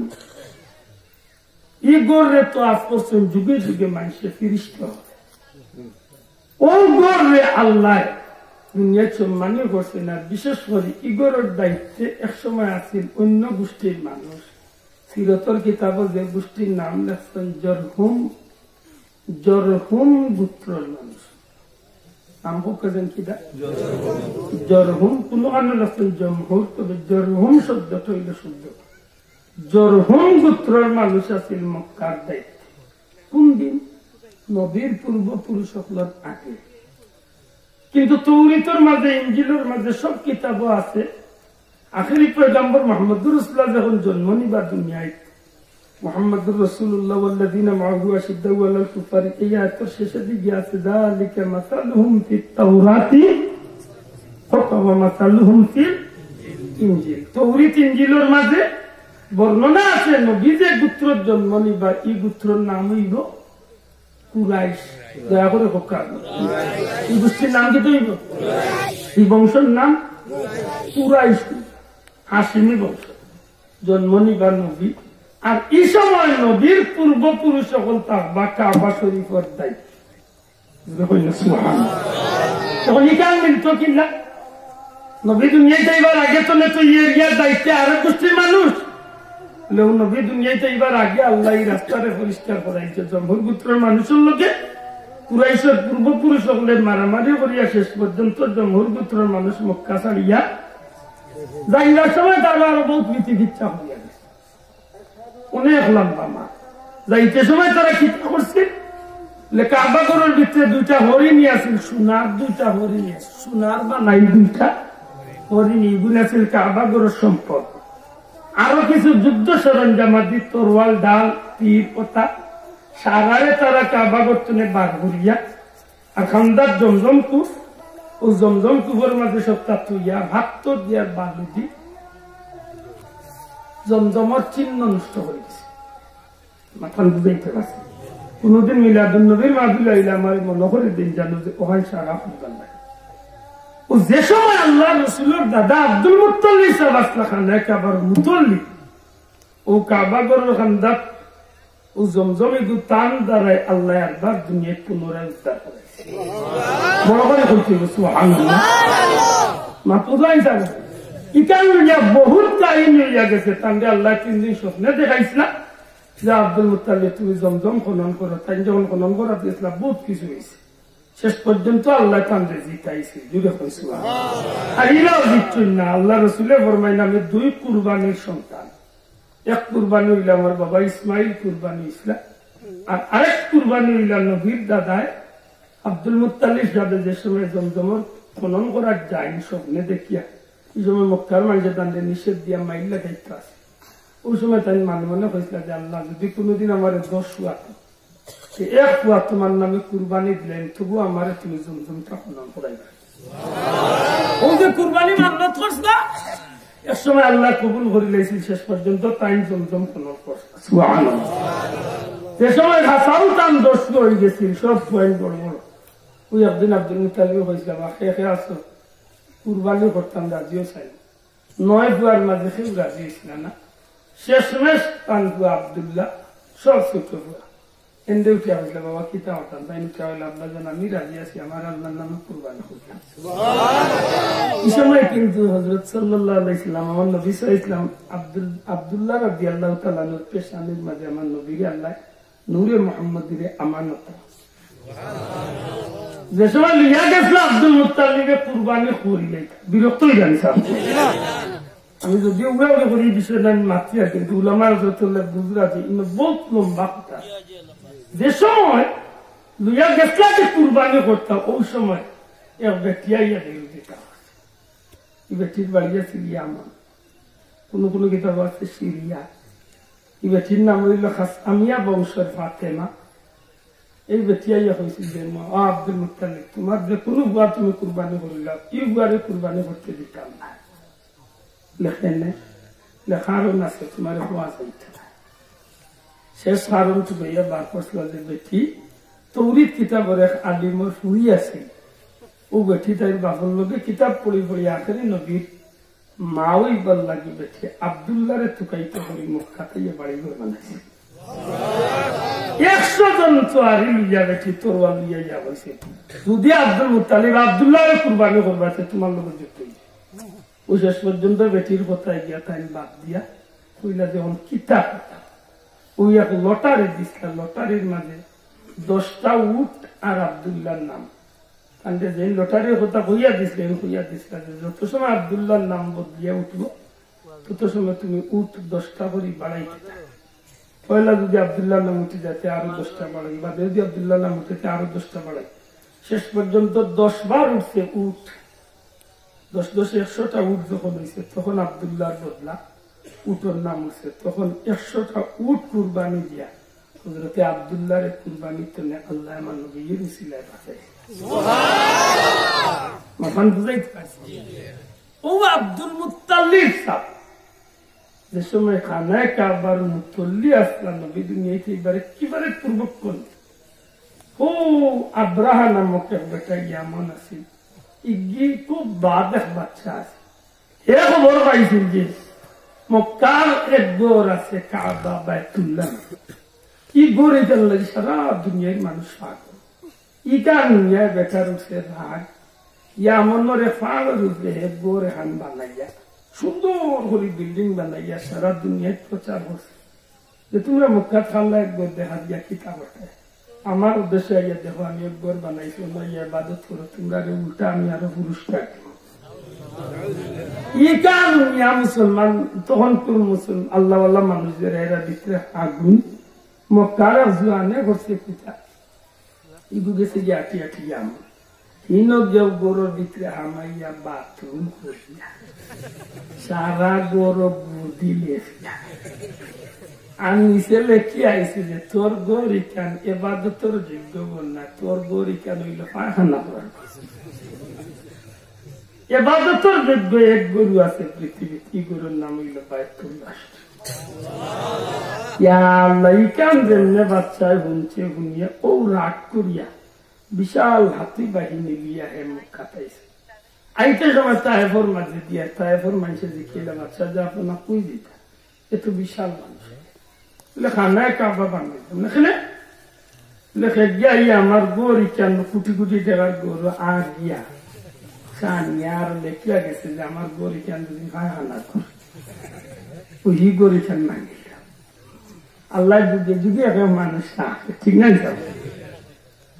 ই গড়ে তো আজ করছেন যুগে যুগে মানুষে ফিরিষ্ট ও গড়ে আল্লাহ দুনিয়া সম্মানীয় করছেন। আর বিশেষ করে ইগরের দায়িত্বে একসময় আছেন অন্য গোষ্ঠীর মানুষ। সিরতর কিতাব যে গোষ্ঠীর নাম লেখছেন জরহুম গোত্রের মানুষ। নাম হোকেন কিনা জরহুম, কোন কারণে লেখছেন জমহুর, তবে জরহুম শব্দটা হইল শুদ্ধ। জরহুম গোত্রের মানুষ আছেন মক্কার দায়িত্বে। কোন দিন? নবীর পূর্বপুরুষ সকলের আগে। কিন্তু তৌরাতের মাঝে ইনজিলের মাঝে সব কিতাবও আছে। আখেরি পয়গম্বর মুহাম্মদুর রাসূলুল্লাহ যখন জন্ম নিবা দুনিয়ায়, মুহাম্মদুর রাসূলুল্লাহ ওয়াল্লাযীনা মাআহু আশিদ্দাউ আলাল কুফারি, এই আয়াতের শেষের দিকে আছে যালিকা মাসালুহুম ফিত তাওরাতি ওয়া মাসালুহুম ফিল ইনজিল। তৌরাত ইনজিলের মাঝে বর্ণনা আছে নবী যে গোত্রের জন্ম নিবা, এই গোত্রের নাম হইল কুরাইশ। দয়া করে এই গোষ্ঠীর নাম কি তৈব? এই বংশের নাম কুরাইশ, হাসিমি বংশ। জন্ম নিবার নবী। আর এই সময় নবীর পূর্বপুরুষ সকল থাকবা কাবা শরীফের দায়িত্ব। তখন ইকান মিলত কিনা নবী দুনিয়ায় যাইবার আগে তো এরিয়ার দায়িত্বে আরেক গোষ্ঠীর মানুষ। নবী দুনিয়ায় যাইবার আগে আল্লাহ এই রাস্তারে পরিষ্কার করাইছে। জমহুর গোত্রের মানুষের লোকে কুরাইশের পূর্বপুরুষ সকলের মারামারি করিয়া শেষ পর্যন্ত জমহুর গোত্রের মানুষ মক্কা ছাড়িয়া যাইবার সময় তারা আরো বহুত বিচিকিৎসা হইয়া গেছে, অনেক লম্বা মা। যাইতে সময় তারা কি করছে? কাবা ঘরের ভিতরে দুইটা হরিণী আছিল, সোনার দুইটা হরিণী, সোনার বা নাই দুইটা হরিণী, এগুলো আছিল কাবা ঘরের সম্পদ। আরো কিছু যুদ্ধ সরঞ্জামাদি, তরোয়াল, ডাল, তীর, পতা সারারে তারা কাবা গর্তনে বার করিয়া আর খান্দার জমজম কূপ ও জমজম কূপের মাঝে সপ্তাহ তুইয়া ভাত দিয়ার বালু দি জমজমর চিহ্ন নষ্ট হয়ে গেছে। মাথান বুঝাইতে পারছে। কোনদিন মিলাদুন নবীর মাহফিল হইলে আমার মনে করে দিন জানো যে ওহাই সারা ফুলবান লাগে। ও যে সময় আল্লাহ রসুলের দাদা আব্দুল মুত্তালিব সাহেব আসলা খানা কাবার মুতল্লি ও কাবা গরের খান্দাত ও জমজমে টান দ্বারাই আল্লাহ একবার দুনিয়া পুনরায় উদ্ধার করেছে। বড় করে বলছি সুবহানাল্লাহ। মাহফুজাই যাবে ইকান বহুত কাহিনী হইয়া গেছে। তান্ডে আল্লাহ 3 দিন স্বপ্নে দেখাইছিলাম যে আব্দুল মুত্তালিব তুমি জমজম খনন করো। তাই যখন খনন করা দিয়েছিলাম বহুত কিছু হয়েছে। শেষ পর্যন্ত আল্লাহ তান্ডে জিতাইছে। জুড়ে কইছিল আর ইরাও জিতছেন না। আল্লাহ রসুলের ফরমাই নামে 2 কুরবানির সন্তান। এক কুরবানি হইল আমার বাবা ইসমাইল কুরবানি ইসলাম, আর আরেক কুরবানি হইল নবীর দাদায় আব্দুল মুত্তালিব যাবে যে সময় জমজমর খনন করার যায়নি স্বপ্নে দেখিয়া। এই সময় মক্কার মাঝে তান্ডে নিষেধ দিয়া মাইল্লা দায়িত্ব আছে। ওই সময় তাই মনে মনে হয়েছিল যে আল্লাহ যদি কোনোদিন আমার 10 ফুয়া 1 ফুয়া তোমার নামে কুরবানি দিলেন, তবু আমার তুমি জমজমটা খনন করাইবা। ও যে কুরবানি মান্নত করছিলা এক সময় আল্লাহ কবুল করে লাইছিল। শেষ পর্যন্ত তাই জমজম খনন করছে। সুবহানাল্লাহ। যে সময় হাসাও তান 10 হয়ে গেছিল, সব পয়েন্ট বড় বড়। ওই একদিন আব্দুল মুত্তালিব হয়েছিল খেয়ে আসো কুরবানি করতাম, রাজিও চাই 9 ফুয়ার মাঝে কেউ রাজি হয়েছিল না। শেষমেশ তান ফুয়া আব্দুল্লাহ সব ছোট ফুয়া এন্ডে উঠে আসলে বাবা কিতা হতাম তাই উঠে হইলে আল্লাহ যেন আমি রাজি আছি, আমার আল্লাহর নামে কুরবানি করতাম। এই সময় কিন্তু হযরত সাল্লাল্লাহু আলাইহি সাল্লাম আমার নবী সাল্লাল্লাহু আব্দুল্লাহ রাদিয়াল্লাহু তাআলা নূর পেশানির মাঝে আমার নবীকে আল্লাহ নূরে মুহাম্মদীরে আমানত যে সময় লিয়া গেছিল আব্দুল মুত্তালিবের কুরবানি করিলে বিরক্ত হয়ে জানিস। আমি যদিও উড়ে করি বিষয়টা আমি মাতি আর কিন্তু উলামার গুজরাটি বহুত লম্বা কথা। যে সময় লইয়া গেছলা যে কুরবানি করতাম ওই সময় এক বেটিয়াইয়া দিতাম। এই বেটির বাড়িয়া সিরিয়া আমার কোন কোন কিতাব আছে সিরিয়া। এই বেটির নাম হইল খাসামিয়া বংশের ফাতেমা। এই বেটিয়াইয়া হয়েছিল যে মা আব্দুল মুত্তালিব তোমার যে কোনো বুয়া তুমি কুরবানি করিলাম, এই বুয়ারে কুরবানি করতে দিতাম না। লেখেন লেখারও আছে তোমার হওয়া যাইতে না। শেষ কারণ তো ভাইয়া বার করছিল যে বেটি তৌরিত কিতাবের এক আলিমর ফুড়ি আছে। ও বেটি তাই বাপর লোকে কিতাব পড়ি পড়ি আখেরি নবীর মাওই বল লাগি বেটি আব্দুল্লাহরে তুকাইতে করি মক্কাতে বাড়ি ঘর বানাইছে। 100 জন চোয়ারি লইয়া বেঠি তরোয়াল লইয়া ইয়া হয়েছে। যদি আব্দুল মুত্তালিব আব্দুল্লাহ কুরবানি করবাতে তোমার লোক যুক্ত ওই শেষ পর্যন্ত বেটির কথায় গিয়া তাই বাদ দিয়া কইলা যখন কিতাব ওই এক লটারি দিছিল, লটারির মাঝে 10টা উট আর আব্দুল্লাহর নাম। কারণ যে লটারির কথা কইয়া দিছিলেন যে যত সময় আব্দুল্লাহর নাম বদলিয়া উঠবো তত সময় তুমি উট 10টা করে বাড়াইতে থাকো। পয়লা যদি আব্দুল্লাহ নাম উঠে যাতে আরো 10টা বাড়াই, বা যদি আব্দুল্লাহ নাম উঠেতে আরো 10টা বাড়াই। শেষ পর্যন্ত 10 বার উঠছে উট, 10 100টা উট যখন হয়েছে তখন আব্দুল্লাহর বদলা উটের নাম উঠছে। তখন 100টা উট কুরবানি দিয়া হযরতে আব্দুল্লাহর কুরবানি তো আল্লাহ আমার নবীর উসিলায় বাঁচাইছে। মাফান বুঝাইতে পারছি? ও আব্দুল মুত্তালিব সাহেব যে সময় খানায় কাবার মুতল্লি আসলাম নবী দুনিয়াতে এবারে কিবারে পূর্বক করল। ও আব্রাহা নামক এক বেটা ইয়ামন আছে, ইগি খুব বাদেহ বাচ্চা আছে। এ খবর পাইছিল যে মক্কার এক গোর আছে কাবা বাইতুল্লাহ, ই গোর এটা লাগে সারা দুনিয়ার মানুষ পাগল। ইকার নিয়ে বেটার উঠছে ভাগ ইয়ামনরে ফাগর উঠবে এক গোর হান বানাইয়া সুন্দর করে বিল্ডিং বানাইয়া সারা দুনিয়ায় প্রচার হচ্ছে যে তোমরা মক্কা থাল্লা এক গোর দেখা দিয়া কিতাব আমার উদ্দেশ্যে ইয়া দেখো আমি এক গোর বানাইছি ইয়া বাদত করো, তোমরা উল্টা আমি আরো পুরস্কার ইয়া মুসলমান। তখন কোন মুসলমান আল্লাহ মানুষদের এরা ভিতরে আগুন মক্কার জুয়ানে করছে পিতা ইগু গেছে যে আটি আটি আমার হিনকেও গরুর ভিতরে হামাইয়া বাথরুম করিয়া সারা গরু দিলে আমি ছেলে কি আইসি যে তোর গরি কান এবার তোর যোগ্য বল না, তোর গরি কান হইল পায়খানা করার এবার তোর যোগ্য এক গরু আছে পৃথিবী, কি গরুর নাম হইল বাইতুল্লাহ। কান যেমনে বাচ্চায় শুনছে শুনিয়া ও রাগ করিয়া বিশাল হাতি বাহিনী লিয়া হে মক্কা পাইছে। আইতে সময় তায়েফের মাঝে দিয়া তায়েফের মানুষের দেখিলাম আচ্ছা যে আপনার কই দিতা এত বিশাল মানুষ বলে খানায় কাবা বানাইতাম না খেলে লেখে গিয়া ইয়া আমার গরু কেন কোটি কোটি টাকার গরু আর গিয়া কানিয়া আর লেখিয়া গেছে যে আমার গরু কেন যদি খানা করে ওই গরু কেন মানিলাম আল্লাহ যুগে যুগে এখন মানুষ না ঠিক না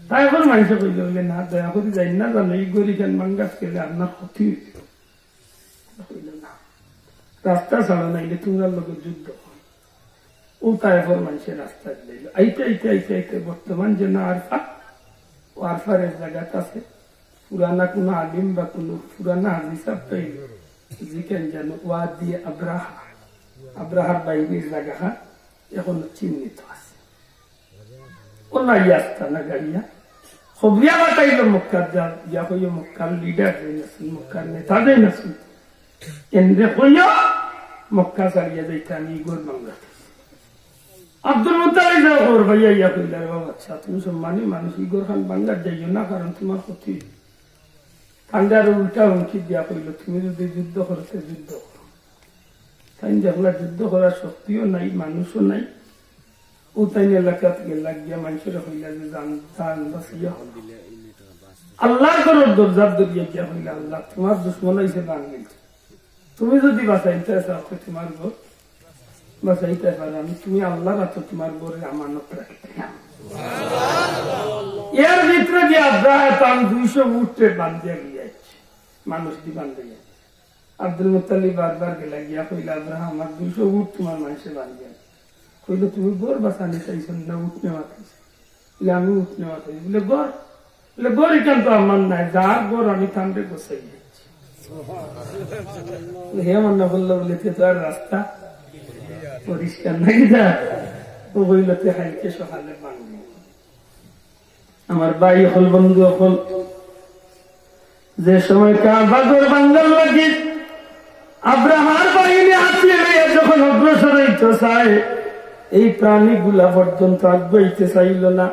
তাই এখন মানুষে কইলে বলে না দয়া করে যাই না জানো এই গরি কেন মাঙ্গাস খেলে আপনার ক্ষতি হইল না, রাস্তা ছাড়া নাইলে তোমরা লোকের যুদ্ধ ও তাই এখন মানুষের রাস্তা দিল আইতে আইতে আইতে আইতে বর্তমান যে না আরফা ও আরফার এক জায়গাতে আছে পুরানা কোন আলিম বা কোন পুরানা হাদিসা পাইল যেখানে যেন ওয়া দিয়ে আব্রাহার বাইরের জায়গা এখন চিহ্নিত আছে ওনা ইয়াস্তা না গাড়িয়া খবরিয়া বাতাইল মক্কার যা কইও মক্কার লিডার হয়ে মক্কার নেতা দেয় না শুন এনে কইও মক্কা চালিয়ে যাইতে আমি গোর বাংলা আব্দুল মুত্তালিব ওর ভাইয়া ইয়া কইলা বাবা আচ্ছা তুমি সম্মানী মানুষ ইগোর খান বাংলার যাইও না কারণ তোমার ক্ষতি ঠান্ডার উল্টা হুমকি দিয়া কইল তুমি যদি যুদ্ধ করতে যুদ্ধ করো তাই দেখলা যুদ্ধ করার শক্তিও নাই মানুষও নাই ও তাই এলাকাত গেলা গিয়া মানুষের হইলা যে জান বাঁচিয়া আল্লাহর ঘরের দরজার দরিয়া গিয়া হইলা আল্লাহ তোমার দুশ্মন হয়েছে বাঙালি তুমি যদি বাঁচাইতে চাও তোমার ঘর বাঁচাইতে পারো আমি তুমি আল্লাহর হাতে তোমার ঘরের আমানত রাখতে এর ভিতরে যে আব্রাহ 200 উঠে বান্ধিয়া গিয়েছে মানুষ দি বান্ধে গেছে আব্দুল মুত্তালিব বারবার গেলা গিয়া কইলা আব্রাহ আমার 200 উঠ তোমার মানুষে বান্ধিয়া কইলে তুমি গোর বাঁচানি চাইছ না উঠ নেওয়া চাইছ বলে আমি উঠ নেওয়া চাইছি বলে গোর এখান তো আমার নাই যার গোর আমি থামতে বসে গিয়েছি হে মান্না বললো বলে তো আর রাস্তা পরিষ্কার নাই যা ও বইলতে হাইকে সকালে বাংলা আমার ভাই হল বন্ধু হল যে সময় কাবাগর বাঙ্গাল লাগে আব্রাহার বাহিনী হাতিয়ে যখন অগ্রসর হইতে চায় এই প্রাণীগুলা পর্যন্ত আগাইতে চাইল না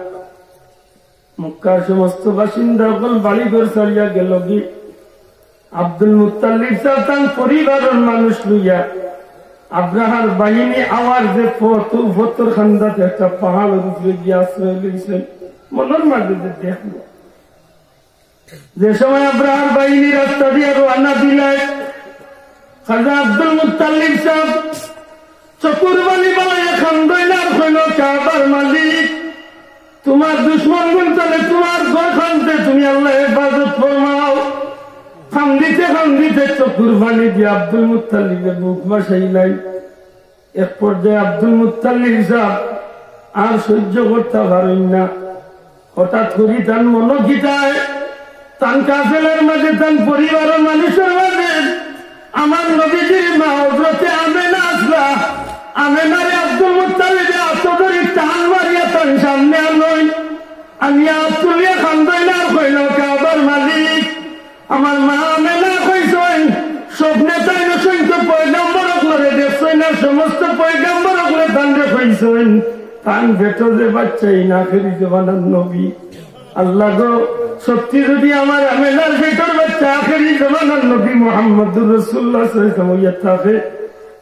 মক্কার সমস্ত বাসিন্দা সকল বাড়ি ঘর ছাড়িয়া গেল কি আব্দুল মুত্তালিব তার পরিবারের মানুষ লইয়া আব্রাহার বাহিনী আওয়ার যে ফতর খান্দাতে একটা পাহাড়ের উপরে গিয়ে আশ্রয় লইছেন, মনের মাঝে যে দেখল যে সময় আব্রাহার বাহিনী রাস্তা দিয়ে রওনা দিলেন, খাজা আব্দুল মুত্তালিব সাহেব চকুর বালি বালাইয়া খান্দইলার হইল, কাবার মালিক তোমার দুশ্মন গুনতলে তোমার ঘর খানতে তুমি আল্লাহ হেফাজত ফরমাও। খান্দিতে খান্দিতে চকুর বালি দিয়ে আব্দুল মুত্তালিবের বুক বাসাইলাই। এক পর্যায়ে আব্দুল মুত্তালিব সাহেব আর সহ্য করতে পারেন না, হঠাৎ করি তার মনোগীতায় তান কাফেলার মাঝে তান পরিবারের মানুষের মাঝে আমার নবীজির মা হযরতে আমেনা আসলা, আমেনারে আব্দুল মুত্তালিব আত্মধরি টান মারিয়া তার সামনে আনলেন। আমি আব্দুলিয়া খান্দাইলার কইল, কাবার মালিক আমার মা আমেনা কইছেন স্বপ্নে তাই নসংখ্য পয়গম্বর করে দেখছেন না, সমস্ত পয়গম্বর করে তান্ডে কইছেন তান ভেটো যে বাচ্চাই না ফেরি জবানার নবী। আল্লাহ গো, সত্যি যদি আমার আমেনার ভেতর বাচ্চা আখেরি জবানার নবী মুহাম্মদুর রাসূলুল্লাহ সাল্লাল্লাহু আলাইহি ওয়াসাল্লাম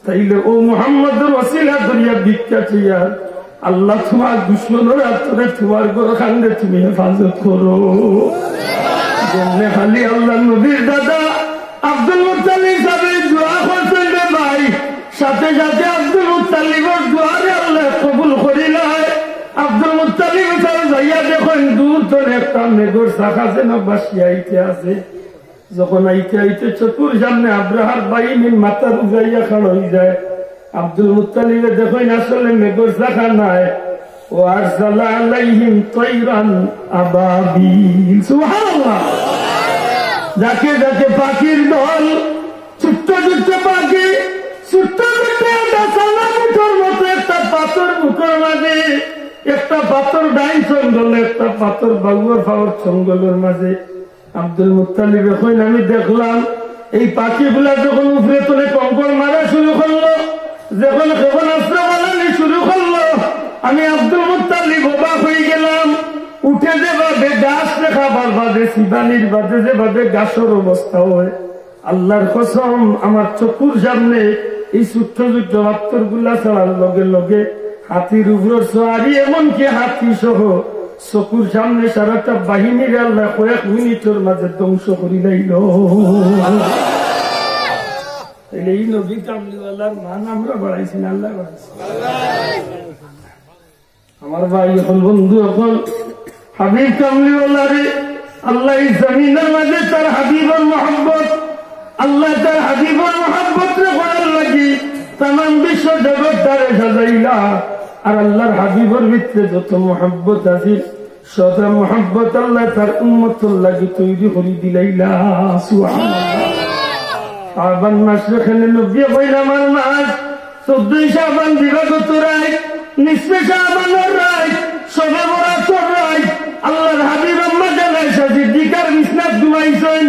তাইলে ও মুহাম্মদুর ওসিলা দরিয়া ভিক্ষা চাইয়া আল্লাহ তোমার দুশ্মনের হাত ধরে তোমার ঘর খান্দে তুমি হেফাজত করো। যেমনে খালি আল্লাহ নবীর দাদা আব্দুল মুত্তালিব সাহেব দোয়া করছেন রে ভাই, সাথে সাথে আব্দুল মুত্তালিবের দোয়ারে আল্লাহ কবুল করিলেন। আব্দুল মুত্তালিব সাহেব যাইয়া দেখেন দূর ধরে একটা মেঘর শাখা যেন বাসিয়া আইতে আছে। যখন আইতে আইতে চতুর সামনে আব্রাহার বাহিনীর মাথা উজাইয়া খাড় হয়ে যায়, আব্দুল মুত্তালিবে দেখেন আসলে মেঘর শাখা নাই, ও আরসালা আলাইহিম তায়রান আবাবিল। সুবহানাল্লাহ। যাকে যাকে পাখির দল, ছোট্ট ছোট্ট পাখি, ছোট্ট ছোট্ট একটা সালামুঠোর মতো একটা পাথর মুখের মাঝে, একটা পাথর ডাইন জঙ্গলে, একটা পাথর বাগুয়ার ফাওয়ার জঙ্গলের মাঝে। আব্দুল মুত্তালিব এখন আমি দেখলাম এই পাখিগুলা যখন উপরে তোলে কঙ্কর মারা শুরু করলো, যখন ক্ষেপণাস্ত্র বানানি শুরু করলো, আমি আব্দুল মুত্তালিব অবাক হয়ে গেলাম। উঠে যেভাবে গাছ দেখাবার বাদে সিবানির বাদে যেভাবে গাছের অবস্থা হয়, আল্লাহর কসম আমার চকুর সামনে এই ছোট্ট ছোট্ট পাথর গুলা ছাড়ার লগে লগে হাতির উপর সোয়ারি, এমনকি হাতি সহ চকুর সামনে সারাটা বাহিনীর আল্লাহ কয়েক মিনিটের মাঝে ধ্বংস করি লাইল। এই নবী কামলিওয়ালার মান আমরা বাড়াইছি না আল্লাহ বাড়াইছি। আমার ভাই এখন বন্ধু এখন হাবিব কামলিওয়ালারে আল্লাহ এই জমিনের মাঝে তার হাবিবর মহব্বত, আল্লাহ তার হাবিবর মহব্বত রে করার লাগি তাম বিশ্ব জগৎ তারে সাজাইলা। আর আল্লাহর হাবিবর ভিতরে যত মহব্বত আছে সব মহব্বত আল্লাহ তার উম্মতের লাগি তৈরি করে দিলাইলা। সুবহানাল্লাহ। শাবান মাস এখানে নবী পয়গাম্বর মাস 14 শাবান দিবাগত রাত, নিসফে শাবানের রাত, শবে বরাতের রাত, আল্লাহর হাবিব আম্মা জানাইসা সিদ্দিকার বিছনাত ঘুমাইছেন।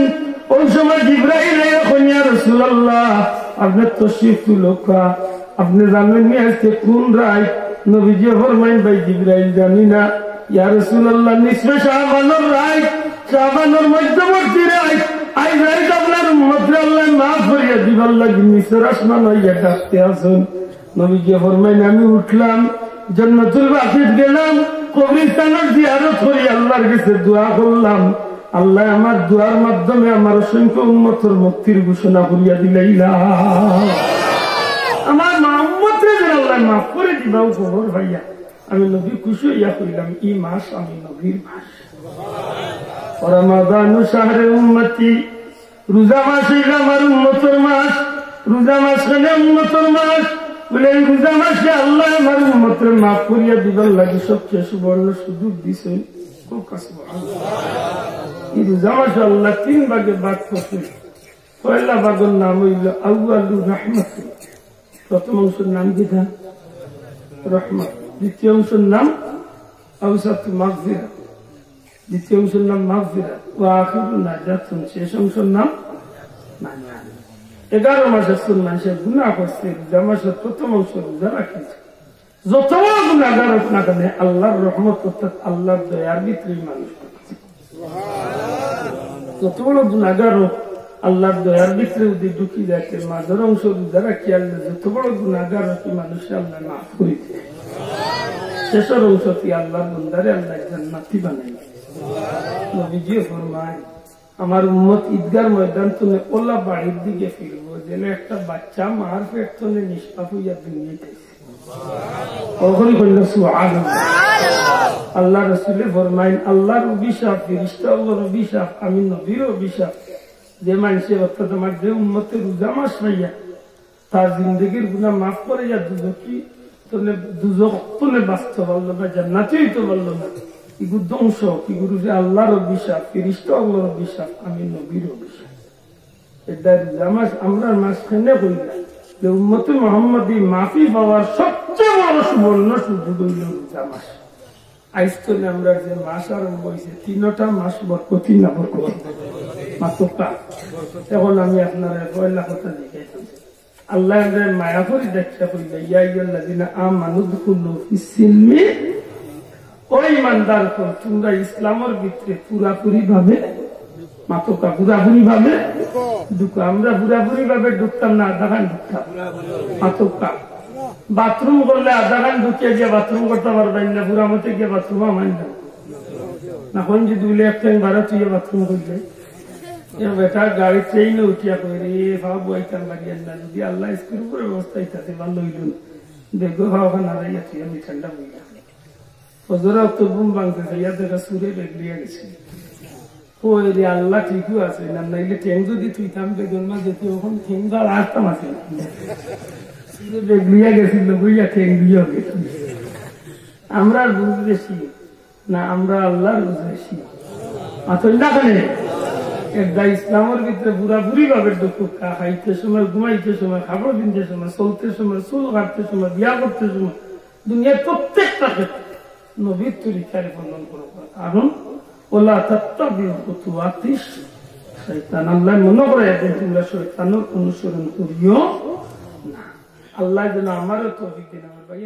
ওই সময় জিবরাইল এখন ইয়া রাসূলুল্লাহ আপনি তশরিফ তুলকা, আপনি জানেন নি আজকে কোন রাত? নবীজি ফরমাইন ভাই জিবরাইল জানি না। ইয়া রাসূলুল্লাহ নিসফে শাবানের রাত, শাবানের মধ্যবর্তী রাত, আই রাত আপনার উম্মতরে আল্লাহ মাফ করিয়া দিবার লাগি নিচের আসমান হইয়া ডাকতে আসুন। নবীজি ফরমাইন আমি উঠলাম, জান্নাতুল বাকিত গেলাম, কবরস্থানের জিয়ারত করি আল্লাহর কাছে দোয়া করলাম। আল্লাহ আমার দোয়ার মাধ্যমে আমার অসংখ্য উম্মতের মুক্তির ঘোষণা করিয়া দিলাইলা। আমার মা উম্মতরে যেন আল্লাহ মাফ করে দিবাও খবর ভাইয়া। আমি নবী খুশি হইয়া কইলাম এই মাস আমি নবীর মাস। রমাদানু শাহরে উম্মতি, রোজা মাস হইল আমার উম্মতের মাস। রোজা মাস হলে উম্মতের মাস বলে এই রোজা মাসে আল্লাহ আমার উম্মতের মাফ করিয়া দিবার লাগে সবচেয়ে সুবর্ণ সুযোগ দিছেন। এই রোজা মাসে আল্লাহ 3 ভাগে ভাগ করছেন। পয়লা ভাগের নাম হইল আউয়ালু রাহমাত, প্রথম অংশের নাম কি থা রহমত, দ্বিতীয় অংশের নাম আওসাতু মাগফিরাত, দ্বিতীয় অংশের নাম মাগফিরাত ও আখিরু নাজাতুন, শেষ অংশের নাম নাজাত। 11 মাসের সুন মানুষের গুনাহ করছে, রোজা মাসের প্রথম অংশ রোজা রাখিছে। যত গুনাহগার হোক না কেন আল্লাহর রহমত অর্থাৎ আল্লাহর দয়ার ভিতরে মানুষ করছে। যত বড় গুনাহগার হোক আল্লাহর দয়ার ভিতরে যদি ঢুকি যাচ্ছে মাঝের অংশ যারা খেয়াল যত বড় গুণাগার হচ্ছে মানুষের আল্লাহ মাফ করে দেয়। শেষের অংশ কি আল্লাহর বন্দারে আল্লাহ জান্নাতি বানাই। নবীজিও ফরমায় আমার উম্মত ঈদগার ময়দান তুলে ওলা বাড়ির দিকে ফিরবো যেন একটা বাচ্চা মার পেট তুলে নিষ্পাপ হইয়া দুনিয়াতে। আল্লাহ রসুলে ফরমাইন আল্লাহর অভিশাপ ফেরেশতা আল্লাহর অভিশাপ আমি নবীর অভিশাপ যে মানুষে অর্থাৎ আমার যে উম্মতের রোজা মাস পাইয়া তার জিন্দগির গুনাহ মাফ করে যা দুজকি তোলে দুজক তোলে বাঁচতে পারলো না জান্নাতে হইতে পারলো না এগুলো ধ্বংস এগুলো যে আল্লাহর অভিশাপ ফেরেশতা আল্লাহর অভিশাপ আমি নবীর অভিশাপ। এটা রোজা মাস আমরা মাঝখানে হইলাম যে উম্মতে মুহাম্মদী মাফি পাওয়ার সবচেয়ে বড় সুবর্ণ সুযোগ হইল রোজা মাস। আইজ তো আমরা যে মাস আরম্ভ হয়েছে 3টা মাস বরকতি না বরকত মাতকা। এখন আমি আপনার পয়লা কথা দেখাইতাম আল্লাহ আমাদের মায়া করে দেখা হইল ইয়া আইয়ুহাল্লাযীনা আমানু দুখুলু ফিস-সিলমি ও ঈমানদার তোমরা ইসলামের ভিতরে পুরাপুরি ভাবে মাতকা পুরাপুরি ভাবে ঢুকো। আমরা পুরাপুরি ভাবে ঢুকতাম না আধা ঘন্টা ঢুকতাম মাতকা। বাথরুম করলে আধা ঘন্টা ঢুকিয়ে গিয়ে বাথরুম করতে পারবেন না পুরা মতে গিয়ে বাথরুম আমার না এখন যদি দুলে একটা বারো তুই বাথরুম করলে বেটা গাড়ি ট্রেনে উঠিয়া করে ভাব বইতাম লাগিয়ে না যদি আল্লাহ স্কুল করে ব্যবস্থা ইত্যাদি ভালো হইল দেখবো ভাওখান হারাইয়া তুই আমি ঠান্ডা বইয়া ফজরা তো বুম ভাঙতে যাইয়া দেখা সুরে বেগলিয়া গেছে। ওই আল্লাহ ঠিকই আছে না নাইলে ঠেং যদি তুইতাম বেগুন মা যেতে ওখান ঠেং গাল আসতাম আছে বেগলিয়া গেছিল বইয়া ঠেং দিয়ে গেছিল। আমরা বুঝ বেশি না আমরা আল্লাহর বুঝ বেশি আসল না কেন একটা ইসলামের ভিতরে পুরাপুরি ভাবে ঢুকা খাইতে সময় ঘুমাইতে সময় খাবার দিনতে সময় চলতে সময় চুল কাটতে সময় বিয়া করতে সময় দুনিয়ার প্রত্যেকটা ক্ষেত্রে নবীর তরিকারে বর্ণন করব। কারণ ওলা তাত্তাবিউ খুতুওয়াতিশ শয়তান আল্লাহ মনে করে তোমরা শয়তানের অনুসরণ করিও না। আল্লাহ যেন আমারও তৌফিক দিন আমার ভাই।